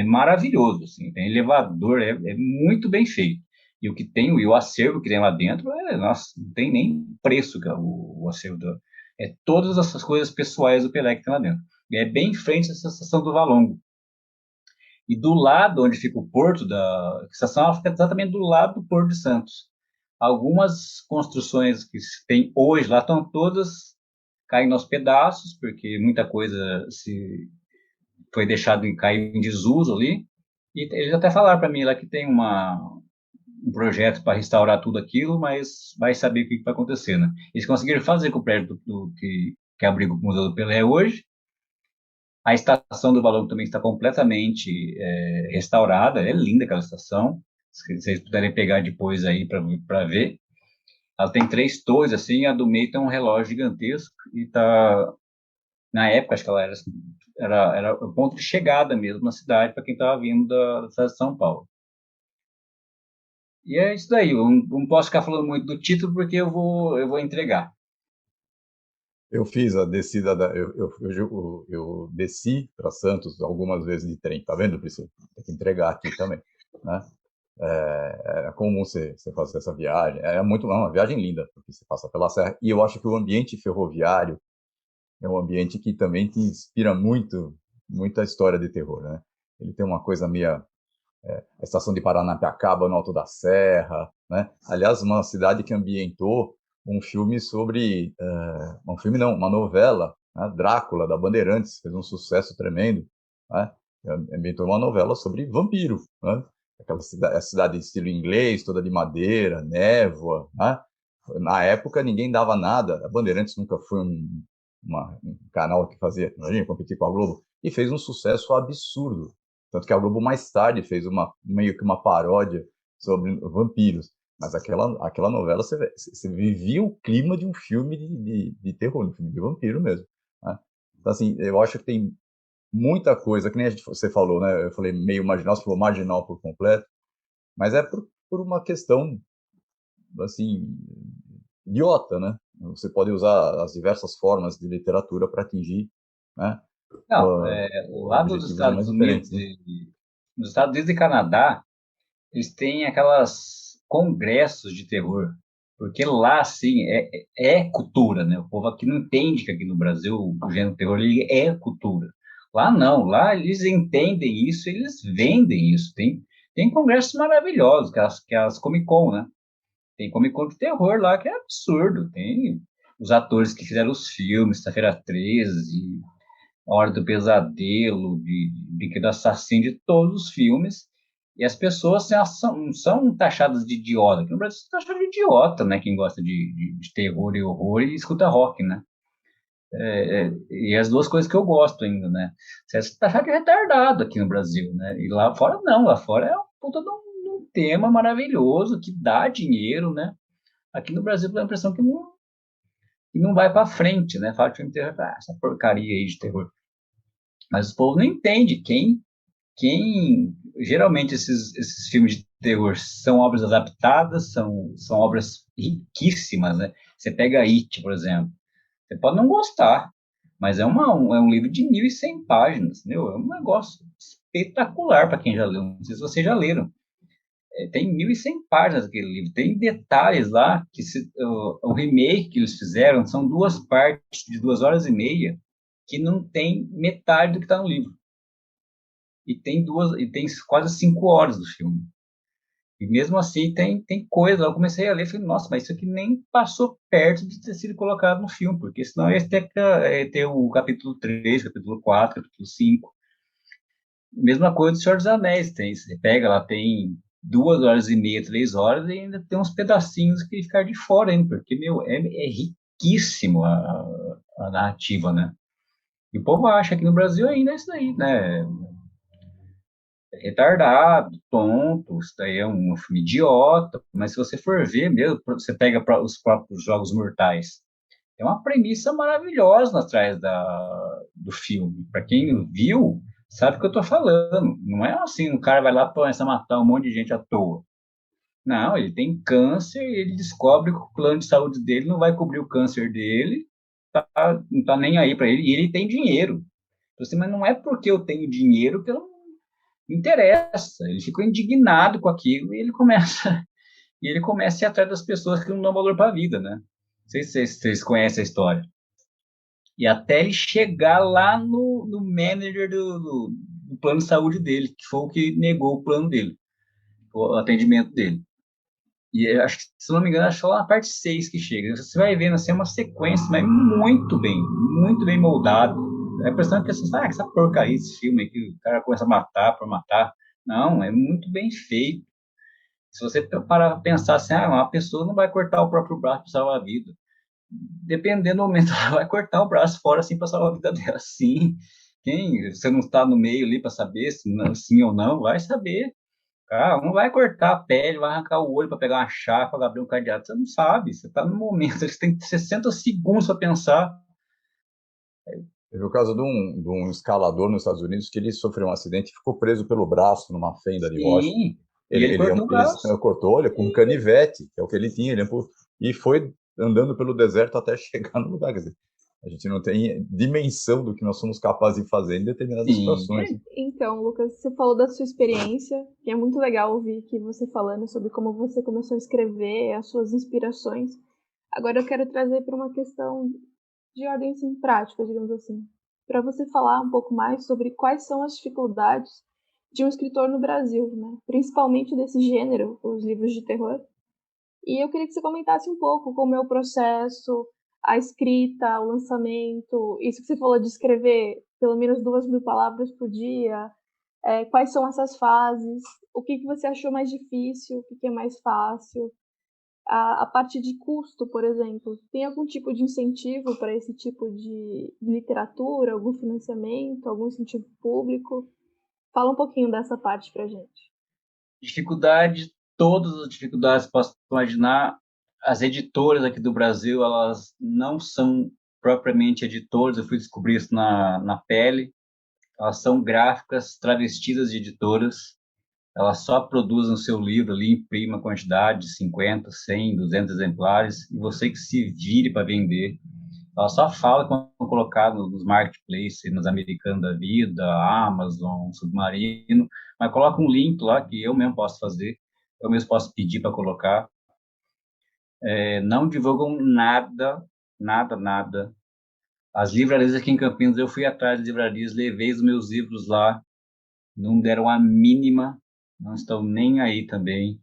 Speaker 4: maravilhoso, assim, tem elevador, é muito bem feito. E o que tem, e o acervo que tem lá dentro, nossa, não tem nem preço, cara, o acervo. É todas essas coisas pessoais do Pelé que tem lá dentro. E é bem em frente à estação do Valongo. E do lado onde fica o porto a estação, ela fica exatamente do lado do Porto de Santos. Algumas construções que tem hoje lá estão todas caindo aos pedaços, porque muita coisa se foi deixado em cair em desuso ali. E eles até falaram para mim lá que tem um projeto para restaurar tudo aquilo, mas vai saber o que vai acontecer, né? Eles conseguiram fazer com o prédio que abriga o Museu do Pelé hoje. A estação do Valongo também está completamente restaurada, é linda aquela estação. Se vocês puderem pegar depois aí para ver. Ela tem 3 torres, assim, a do meio tem um relógio gigantesco e tá, na época, acho que ela era o ponto de chegada mesmo na cidade para quem estava vindo da cidade de São Paulo. E é isso daí, eu não posso ficar falando muito do título porque eu vou entregar.
Speaker 2: Eu fiz a descida, eu desci para Santos algumas vezes de trem, tá vendo, Priscila? Tem que entregar aqui também, né? É comum você fazer essa viagem, é uma viagem linda, porque você passa pela serra, e eu acho que o ambiente ferroviário é um ambiente que também te inspira muito, muita história de terror, né? Ele tem uma coisa meio a estação de Paranapiacaba, no Alto da Serra, né? Aliás, uma cidade que ambientou um filme sobre, um filme não, uma novela, né? Drácula, da Bandeirantes, fez um sucesso tremendo, né? Ambientou uma novela sobre vampiro, né? Aquela cidade, a cidade de estilo inglês, toda de madeira, névoa, né? Na época ninguém dava nada, a Bandeirantes nunca foi um canal que fazia, imagina, competir com a Globo, e fez um sucesso absurdo. Tanto que a Globo mais tarde fez meio que uma paródia sobre vampiros. Mas aquela novela, você vivia o clima de um filme de terror, um filme de vampiro mesmo, né? Então, assim, eu acho que tem muita coisa, que nem você falou, né? Eu falei meio marginal, você falou marginal por completo, mas é por uma questão, assim, idiota, né? Você pode usar as diversas formas de literatura para atingir, né,
Speaker 4: Não, lá dos
Speaker 2: objetivos mais
Speaker 4: Estados
Speaker 2: diferentes,
Speaker 4: Unidos
Speaker 2: né?
Speaker 4: nos Estados Unidos e Canadá, eles têm aquelas congressos de terror, porque lá, assim, é cultura, né? O povo aqui não entende que aqui no Brasil o gênero terror ele é cultura. Lá não, lá eles entendem isso, eles vendem isso. Tem congressos maravilhosos, que é as Comic Con, né? Tem Comic Con de terror lá, que é absurdo. Tem os atores que fizeram os filmes, Sexta-feira 13, A Hora do Pesadelo, de Brinquedo Assassino, de todos os filmes. E as pessoas assim, elas são taxadas de idiota. Aqui no Brasil, são taxadas de idiota, né? Quem gosta de terror e horror e escuta rock, né? E as duas coisas que eu gosto ainda, né? Você é taxado de retardado aqui no Brasil, né? E lá fora não, lá fora é um puta de um tema maravilhoso que dá dinheiro, né? Aqui no Brasil dá a impressão que não vai para frente, né? Fala de filme de terror, essa porcaria aí de terror. Mas o povo não entende. Geralmente esses filmes de terror são obras adaptadas, são obras riquíssimas, né? Você pega It, por exemplo. Você pode não gostar, mas é um livro de 1.100 páginas, meu, é um negócio espetacular para quem já leu. Não sei se vocês já leram. Tem 1.100 páginas aquele livro. Tem detalhes lá que o remake que eles fizeram são 2 partes de 2 horas e meia que não tem metade do que está no livro. E tem quase 5 horas do filme. E mesmo assim tem coisa. Eu comecei a ler e falei, nossa, mas isso aqui nem passou perto de ter sido colocado no filme, porque senão ia ter o capítulo 3, capítulo 4, capítulo 5. Mesma coisa do Senhor dos Anéis. Você pega lá, tem 2 horas e meia, 3 horas, e ainda tem uns pedacinhos que ficar de fora ainda, porque, meu, é riquíssimo a narrativa, né? E o povo acha que no Brasil ainda é isso daí, né? Retardado, tonto, isso daí é um filme idiota, mas se você for ver mesmo, você pega os próprios Jogos Mortais, é uma premissa maravilhosa atrás do filme. Para quem viu, sabe o que eu estou falando. Não é assim, um cara vai lá e começa a matar um monte de gente à toa. Não, ele tem câncer e ele descobre que o plano de saúde dele não vai cobrir o câncer dele, não tá nem aí para ele, e ele tem dinheiro. Então, assim, mas não é porque eu tenho dinheiro que eu não interessa. Ele ficou indignado com aquilo e ele começa a ir atrás das pessoas que não dão valor para a vida, né? Não sei se vocês conhecem a história. E até ele chegar lá no manager do plano de saúde dele, que foi o que negou o plano dele, o atendimento dele. E acho que, se não me engano, acho que lá na parte 6 que chega. Você vai vendo assim, uma sequência, mas muito bem moldado. É a impressão que você fala, essa porcaria, esse filme aqui, o cara começa a matar por matar. Não, é muito bem feito. Se você parar para pensar assim, uma pessoa não vai cortar o próprio braço para salvar a vida. Dependendo do momento, ela vai cortar o braço fora assim para salvar a vida dela. Sim. Você não está no meio ali para saber se sim ou não, vai saber. Ah, não vai cortar a pele, vai arrancar o olho para pegar uma chave, para abrir um cadeado. Você não sabe, você está no momento, você tem 60 segundos para pensar.
Speaker 2: Teve o caso de um escalador nos Estados Unidos que ele sofreu um acidente e ficou preso pelo braço numa fenda de rocha.
Speaker 4: Sim, e
Speaker 2: Ele,
Speaker 4: ele
Speaker 2: ele,
Speaker 4: cortou o braço.
Speaker 2: ele cortou, olha, com um canivete, que é o que ele tinha, e foi andando pelo deserto até chegar no lugar. Quer dizer, a gente não tem dimensão do que nós somos capazes de fazer em determinadas
Speaker 4: Sim.
Speaker 2: situações.
Speaker 3: Então, Lucas, você falou da sua experiência, e é muito legal ouvir aqui você falando sobre como você começou a escrever, as suas inspirações. Agora eu quero trazer para uma questão de ordem assim, prática, digamos assim, para você falar um pouco mais sobre quais são as dificuldades de um escritor no Brasil, né? Principalmente desse gênero, os livros de terror. E eu queria que você comentasse um pouco como é o processo, a escrita, o lançamento, isso que você falou de escrever pelo menos 2.000 palavras por dia, quais são essas fases, o que você achou mais difícil, o que é mais fácil, a parte de custo, por exemplo, tem algum tipo de incentivo para esse tipo de literatura, algum financiamento, algum incentivo público? Fala um pouquinho dessa parte para gente.
Speaker 4: Dificuldade, todas as dificuldades que posso imaginar. As editoras aqui do Brasil, elas não são propriamente editoras, eu fui descobrir isso na pele. Elas são gráficas travestidas de editoras. Elas só produzem o seu livro ali, imprime uma quantidade de 50, 100, 200 exemplares, e você que se vire para vender. Ela só fala que vão colocar nos marketplaces, nos americanos da vida, Amazon, Submarino, mas coloca um link lá que eu mesmo posso fazer, eu mesmo posso pedir para colocar. Não divulgam nada, nada, nada As livrarias aqui em Campinas, eu fui atrás de livrarias, levei os meus livros lá, não deram a mínima, não estão nem aí também.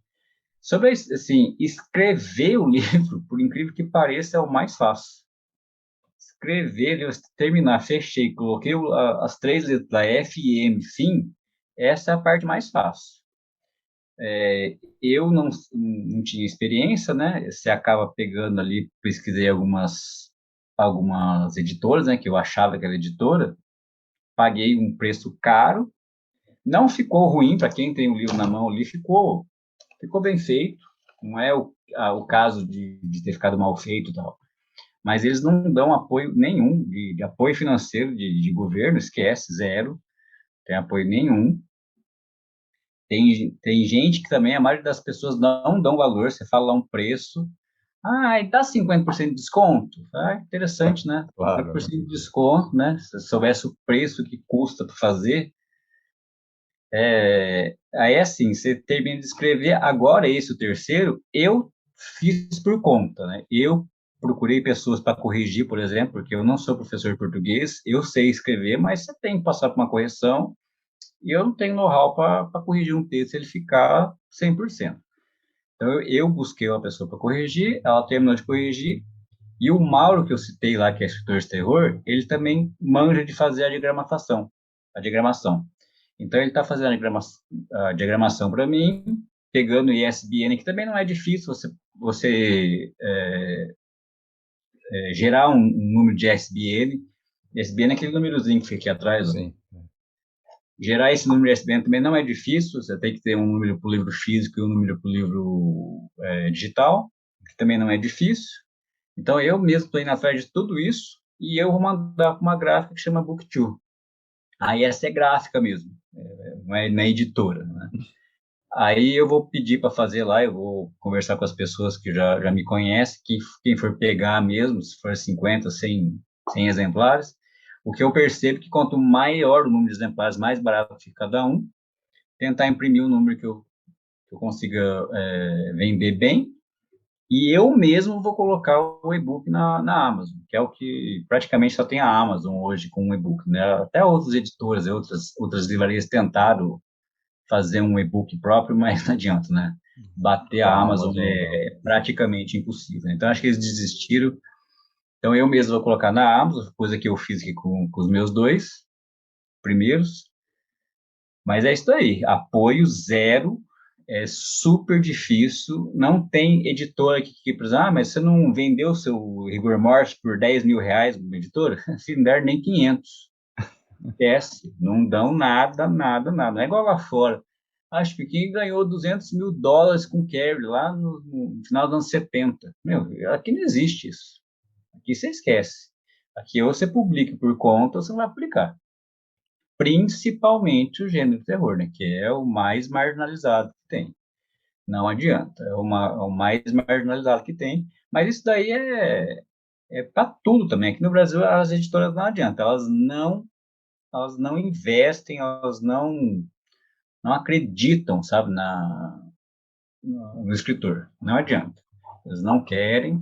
Speaker 4: Sobre, assim, escrever o livro, por incrível que pareça, é o mais fácil. Escrever, eu terminar, fechei, coloquei as 3 letras da FM, fim, essa é a parte mais fácil. Eu não tinha experiência, né? Você acaba pegando ali, pesquisei algumas editoras, né? Que eu achava que era editora, paguei um preço caro, não ficou ruim para quem tem o livro na mão ali, ficou bem feito. Não é o caso de ter ficado mal feito e tal. Mas eles não dão apoio nenhum, de apoio financeiro de governo, esquece, zero, tem apoio nenhum. Tem gente que também, a maioria das pessoas não dão valor, você fala lá um preço, e dá 50% de desconto. Interessante, né?
Speaker 2: Claro,
Speaker 4: 50% de desconto, né? Se soubesse o preço que custa para fazer. Aí, assim, você termina de escrever, agora esse, o terceiro, eu fiz por conta, né? Eu procurei pessoas para corrigir, por exemplo, porque eu não sou professor de português, eu sei escrever, mas você tem que passar por uma correção, e eu não tenho know-how para corrigir um texto e ele ficar 100%. Então, eu busquei uma pessoa para corrigir, ela terminou de corrigir, e o Mauro, que eu citei lá, que é escritor de terror, ele também manja de fazer a diagramação. Então, ele está fazendo a diagramação para mim, pegando o ISBN, que também não é difícil você gerar um número de ISBN. ISBN é aquele númerozinho que fica aqui atrás.
Speaker 2: sim.
Speaker 4: Gerar esse número de ISBN também não é difícil, você tem que ter um número para o livro físico e um número para o livro digital, que também não é difícil. Então, eu mesmo estou indo atrás de tudo isso e eu vou mandar para uma gráfica que chama Booktube. Aí essa é gráfica mesmo, não é editora, né? Aí eu vou pedir para fazer lá, eu vou conversar com as pessoas que já me conhecem, quem for pegar mesmo, se for 50, 100 exemplares. O que eu percebo é que quanto maior o número de exemplares, mais barato fica cada um. Tentar imprimir o número que eu consiga vender bem. E eu mesmo vou colocar o e-book na Amazon, que é o que praticamente só tem a Amazon hoje com o e-book, né? Até outras editoras e outras livrarias tentaram fazer um e-book próprio, mas não adianta, né? Bater
Speaker 2: Com
Speaker 4: a
Speaker 2: a
Speaker 4: Amazon
Speaker 2: Amazon, não.
Speaker 4: é praticamente impossível. Então, acho que eles desistiram. Então, eu mesmo vou colocar na Amazon, coisa que eu fiz aqui com os meus 2 primeiros. Mas é isso aí, apoio zero, é super difícil. Não tem editora que por exemplo, mas você não vendeu seu Rigor Mortis por R$ 10.000 uma editora? Se não der nem 500. Esquece, não dão nada, nada, nada. Não é igual lá fora. Acho que quem ganhou US$ 200.000 com Carry lá no final dos anos 70. Meu, aqui não existe isso. Aqui você esquece. Aqui ou você publica por conta ou você não vai publicar. Principalmente o gênero terror, né? Que é o mais marginalizado que tem. Não adianta. É o mais marginalizado que tem. Mas isso daí é para tudo também. Aqui no Brasil, as editoras não adianta. Elas não investem, elas não acreditam, sabe, no escritor. Não adianta. Eles não querem.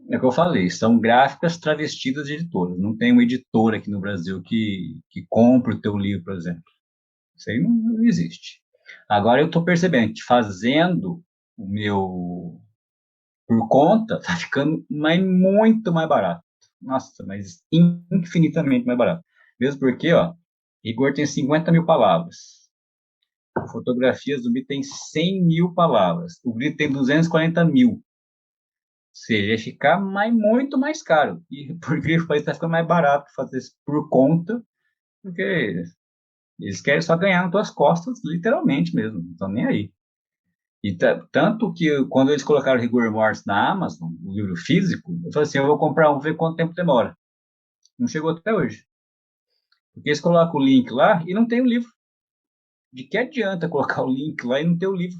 Speaker 4: É o que eu falei, são gráficas travestidas de editoras. Não tem uma editora aqui no Brasil que compra o teu livro, por exemplo. Isso aí não existe. Agora eu estou percebendo que fazendo o meu por conta, tá ficando muito mais barato. Nossa, mas infinitamente mais barato. Mesmo porque, ó, Rigor tem 50.000 palavras. Fotografias do Zumbi tem 100.000 palavras. O Grito tem 240.000. Ou seja, ia ficar muito mais caro. E por incrível que pareça, está ficando mais barato fazer isso por conta, porque eles querem só ganhar nas tuas costas, literalmente mesmo. Não estão nem aí. E tanto que quando eles colocaram Rigor Mortis na Amazon, o livro físico, eu falei assim, eu vou comprar um, ver quanto tempo demora. Não chegou até hoje. Porque eles colocam o link lá e não tem o livro. De que adianta colocar o link lá e não ter o livro?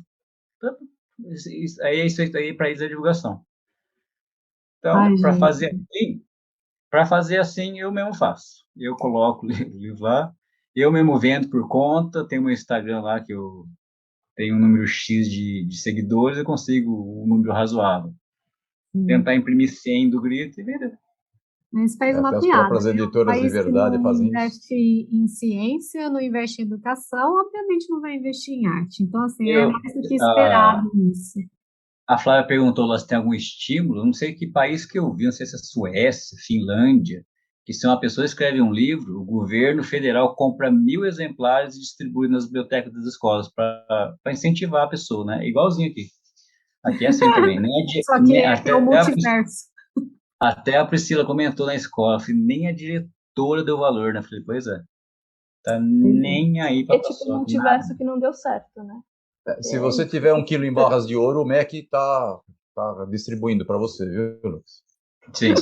Speaker 4: Então, isso aí para eles é divulgação. Então,
Speaker 1: Ai, gente.
Speaker 4: para fazer assim, eu mesmo faço. Eu coloco o livro lá, eu mesmo vendo por conta, tem um Instagram lá que eu tenho um número X de seguidores, eu consigo um número razoável.
Speaker 1: Hum.
Speaker 4: Tentar imprimir 100 do Grito e vender.
Speaker 1: Mas faz uma
Speaker 2: Até as
Speaker 1: piada,
Speaker 2: próprias
Speaker 1: né? Um
Speaker 2: editoras de
Speaker 1: país que
Speaker 2: verdade
Speaker 1: não
Speaker 2: fazem isso.
Speaker 1: investe em ciência, não investe em educação, obviamente não vai investir em arte. Então, assim, é
Speaker 4: Eu,
Speaker 1: mais do que
Speaker 4: a,
Speaker 1: esperado isso.
Speaker 4: a Flávia perguntou lá se tem algum estímulo. Eu não sei que país que eu vi, não sei se é Suécia, Finlândia, que se uma pessoa escreve um livro, o governo federal compra 1.000 exemplares e distribui nas bibliotecas das escolas para incentivar a pessoa, né? Igualzinho aqui. Aqui é assim também.
Speaker 1: Só que é o multiverso.
Speaker 4: Até a Priscila comentou na escola, falei, nem a diretora deu valor, né? Falei, pois é, tá nem aí
Speaker 3: É
Speaker 4: para
Speaker 3: tipo um
Speaker 4: pessoa, nada.
Speaker 3: multiverso que não deu certo, né?
Speaker 2: Se
Speaker 3: É
Speaker 2: você
Speaker 3: isso.
Speaker 2: tiver 1 quilo em barras de ouro, o MEC tá distribuindo para você, viu, Lucas?
Speaker 4: Sim.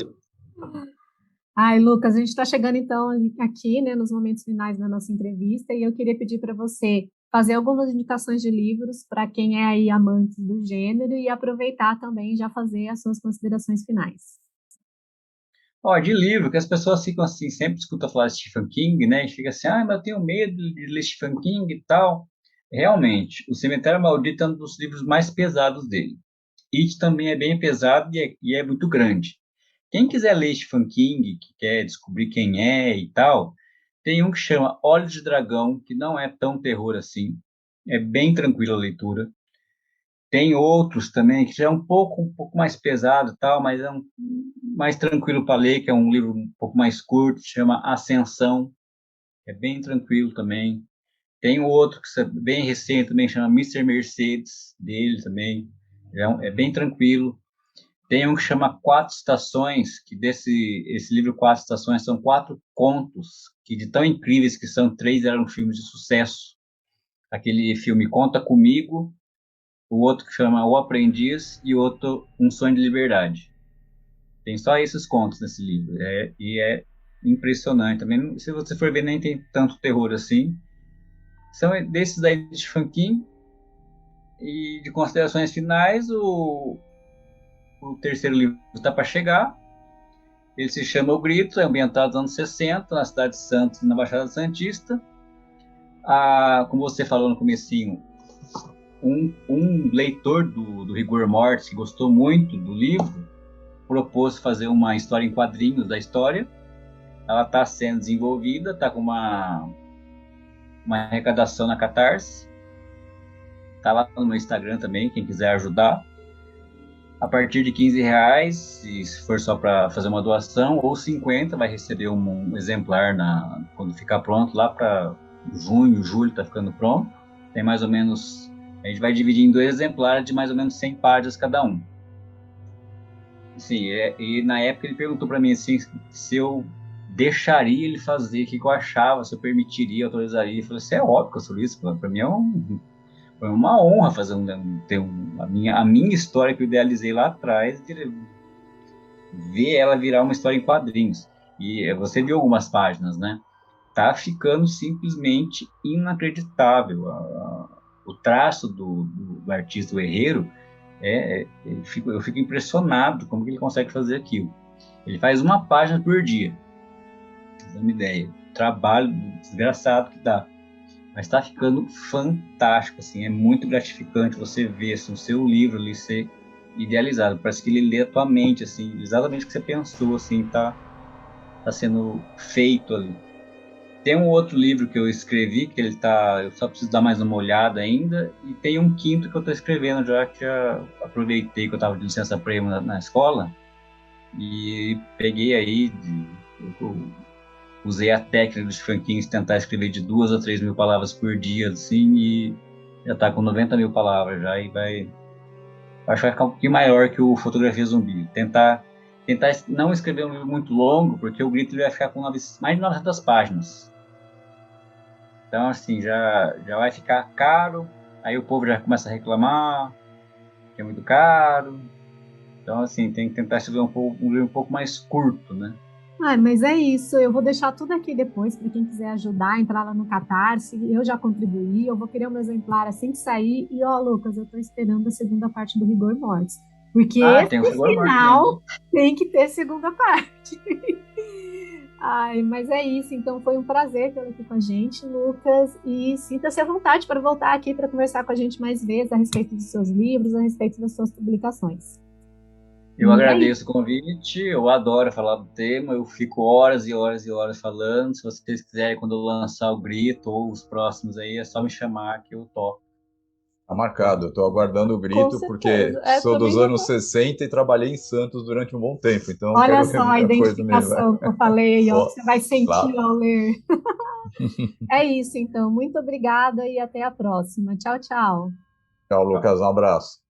Speaker 1: Ai, Lucas, a gente está chegando então aqui, né, nos momentos finais da nossa entrevista, e eu queria pedir para você fazer algumas indicações de livros para quem é aí amante do gênero e aproveitar também e já fazer as suas considerações finais.
Speaker 4: Ó, de livro, que as pessoas ficam assim, sempre escutam falar de Stephen King, né? E fica assim, ah, mas eu tenho medo de ler Stephen King e tal. Realmente, O Cemitério Maldito é um dos livros mais pesados dele. It também é bem pesado e é muito grande. Quem quiser ler Stephen King, que quer descobrir quem é e tal, tem um que chama Olhos de Dragão, que não é tão terror assim. É bem tranquila a leitura. Tem outros também que já é um pouco mais pesado e tal, mas é mais tranquilo para ler, que é um livro um pouco mais curto, chama Ascensão. É bem tranquilo também. Tem outro que é bem recente também, chama Mister Mercedes, dele também. É bem tranquilo. Tem um que chama Quatro Estações, que esse livro Quatro Estações são 4 contos, que de tão incríveis que são, 3 eram filmes de sucesso. Aquele filme Conta Comigo, o outro que chama O Aprendiz e o outro Um Sonho de Liberdade. Tem só esses contos nesse livro, e é impressionante. Também, se você for ver, nem tem tanto terror assim. São desses daí de Stephen. E de considerações finais, o terceiro livro está para chegar. Ele se chama O Grito, é ambientado nos anos 60, na cidade de Santos, na Baixada Santista. Como você falou no comecinho, um leitor do Rigor Mortis, que gostou muito do livro, propôs fazer uma história em quadrinhos da história. Ela está sendo desenvolvida, está com uma arrecadação na Catarse. Está lá no meu Instagram também, quem quiser ajudar. A partir de R$15, se for só para fazer uma doação, ou 50, vai receber um exemplar quando ficar pronto, lá para junho, julho, está ficando pronto. Tem mais ou menos, a gente vai dividir em 2 exemplares de mais ou menos 100 páginas cada um. Sim, e na época ele perguntou para mim assim, se eu deixaria ele fazer, o que eu achava, se eu permitiria, autorizaria. Eu falei, você é óbvio que eu sou isso, para mim foi uma honra fazer a minha história que eu idealizei lá atrás, ver ela virar uma história em quadrinhos. E você viu algumas páginas, né? Tá ficando simplesmente inacreditável. O traço do artista, o Herrero, eu fico impressionado como que ele consegue fazer aquilo. Ele faz uma página por dia. Não uma ideia. Trabalho desgraçado que dá. Mas está ficando fantástico, assim, é muito gratificante você ver assim, o seu livro ali ser idealizado. Parece que ele lê a tua mente, assim, exatamente o que você pensou, assim, tá sendo feito ali. Tem um outro livro que eu escrevi, que eu só preciso dar mais uma olhada ainda, e tem um quinto que eu estou escrevendo, já que já aproveitei que eu estava de licença-prêmio na escola, e peguei aí, usei a técnica dos franquinhos, tentar escrever de 2 a 3 mil palavras por dia, assim, e já está com 90 mil palavras já, e acho que vai ficar um pouquinho maior que o Fotografia Zumbi. Tentar não escrever um livro muito longo, porque o Grito ele vai ficar com mais de 900 páginas. Então, assim, já vai ficar caro, aí o povo já começa a reclamar que é muito caro. Então, assim, tem que tentar escrever um livro um pouco mais curto, né?
Speaker 1: Mas é isso. Eu vou deixar tudo aqui depois para quem quiser ajudar, entrar lá no Catarse. Eu já contribuí, eu vou querer um exemplar assim que sair. E, ó, Lucas, eu estou esperando a segunda parte do Rigor Mortis. Porque
Speaker 4: Tem o
Speaker 1: esse
Speaker 4: Rigor Mortis
Speaker 1: final
Speaker 4: ainda.
Speaker 1: tem que ter segunda parte. Mas é isso. Então foi um prazer tê-lo aqui com a gente, Lucas. E sinta-se à vontade para voltar aqui para conversar com a gente mais vezes a respeito dos seus livros, a respeito das suas publicações.
Speaker 4: Eu
Speaker 1: E é
Speaker 4: agradeço o convite, eu adoro falar do tema, eu fico horas e horas e horas falando. Se vocês quiserem, quando eu lançar o Grito ou os próximos aí, é só me chamar que eu topo.
Speaker 2: Tá marcado, eu estou aguardando o
Speaker 3: Com
Speaker 2: grito, porque
Speaker 3: certeza.
Speaker 2: sou dos
Speaker 3: Também já
Speaker 2: anos
Speaker 3: tô.
Speaker 2: 60 e trabalhei em Santos durante um bom tempo, então
Speaker 1: Olha
Speaker 2: quero ver
Speaker 1: só a
Speaker 2: muita coisa mesmo.
Speaker 1: identificação que eu falei, ó, que
Speaker 2: Ó,
Speaker 1: você vai sentir
Speaker 2: lá.
Speaker 1: ao ler. É isso, então. Muito obrigada e até a próxima. Tchau, tchau.
Speaker 2: Tchau, Lucas, um abraço.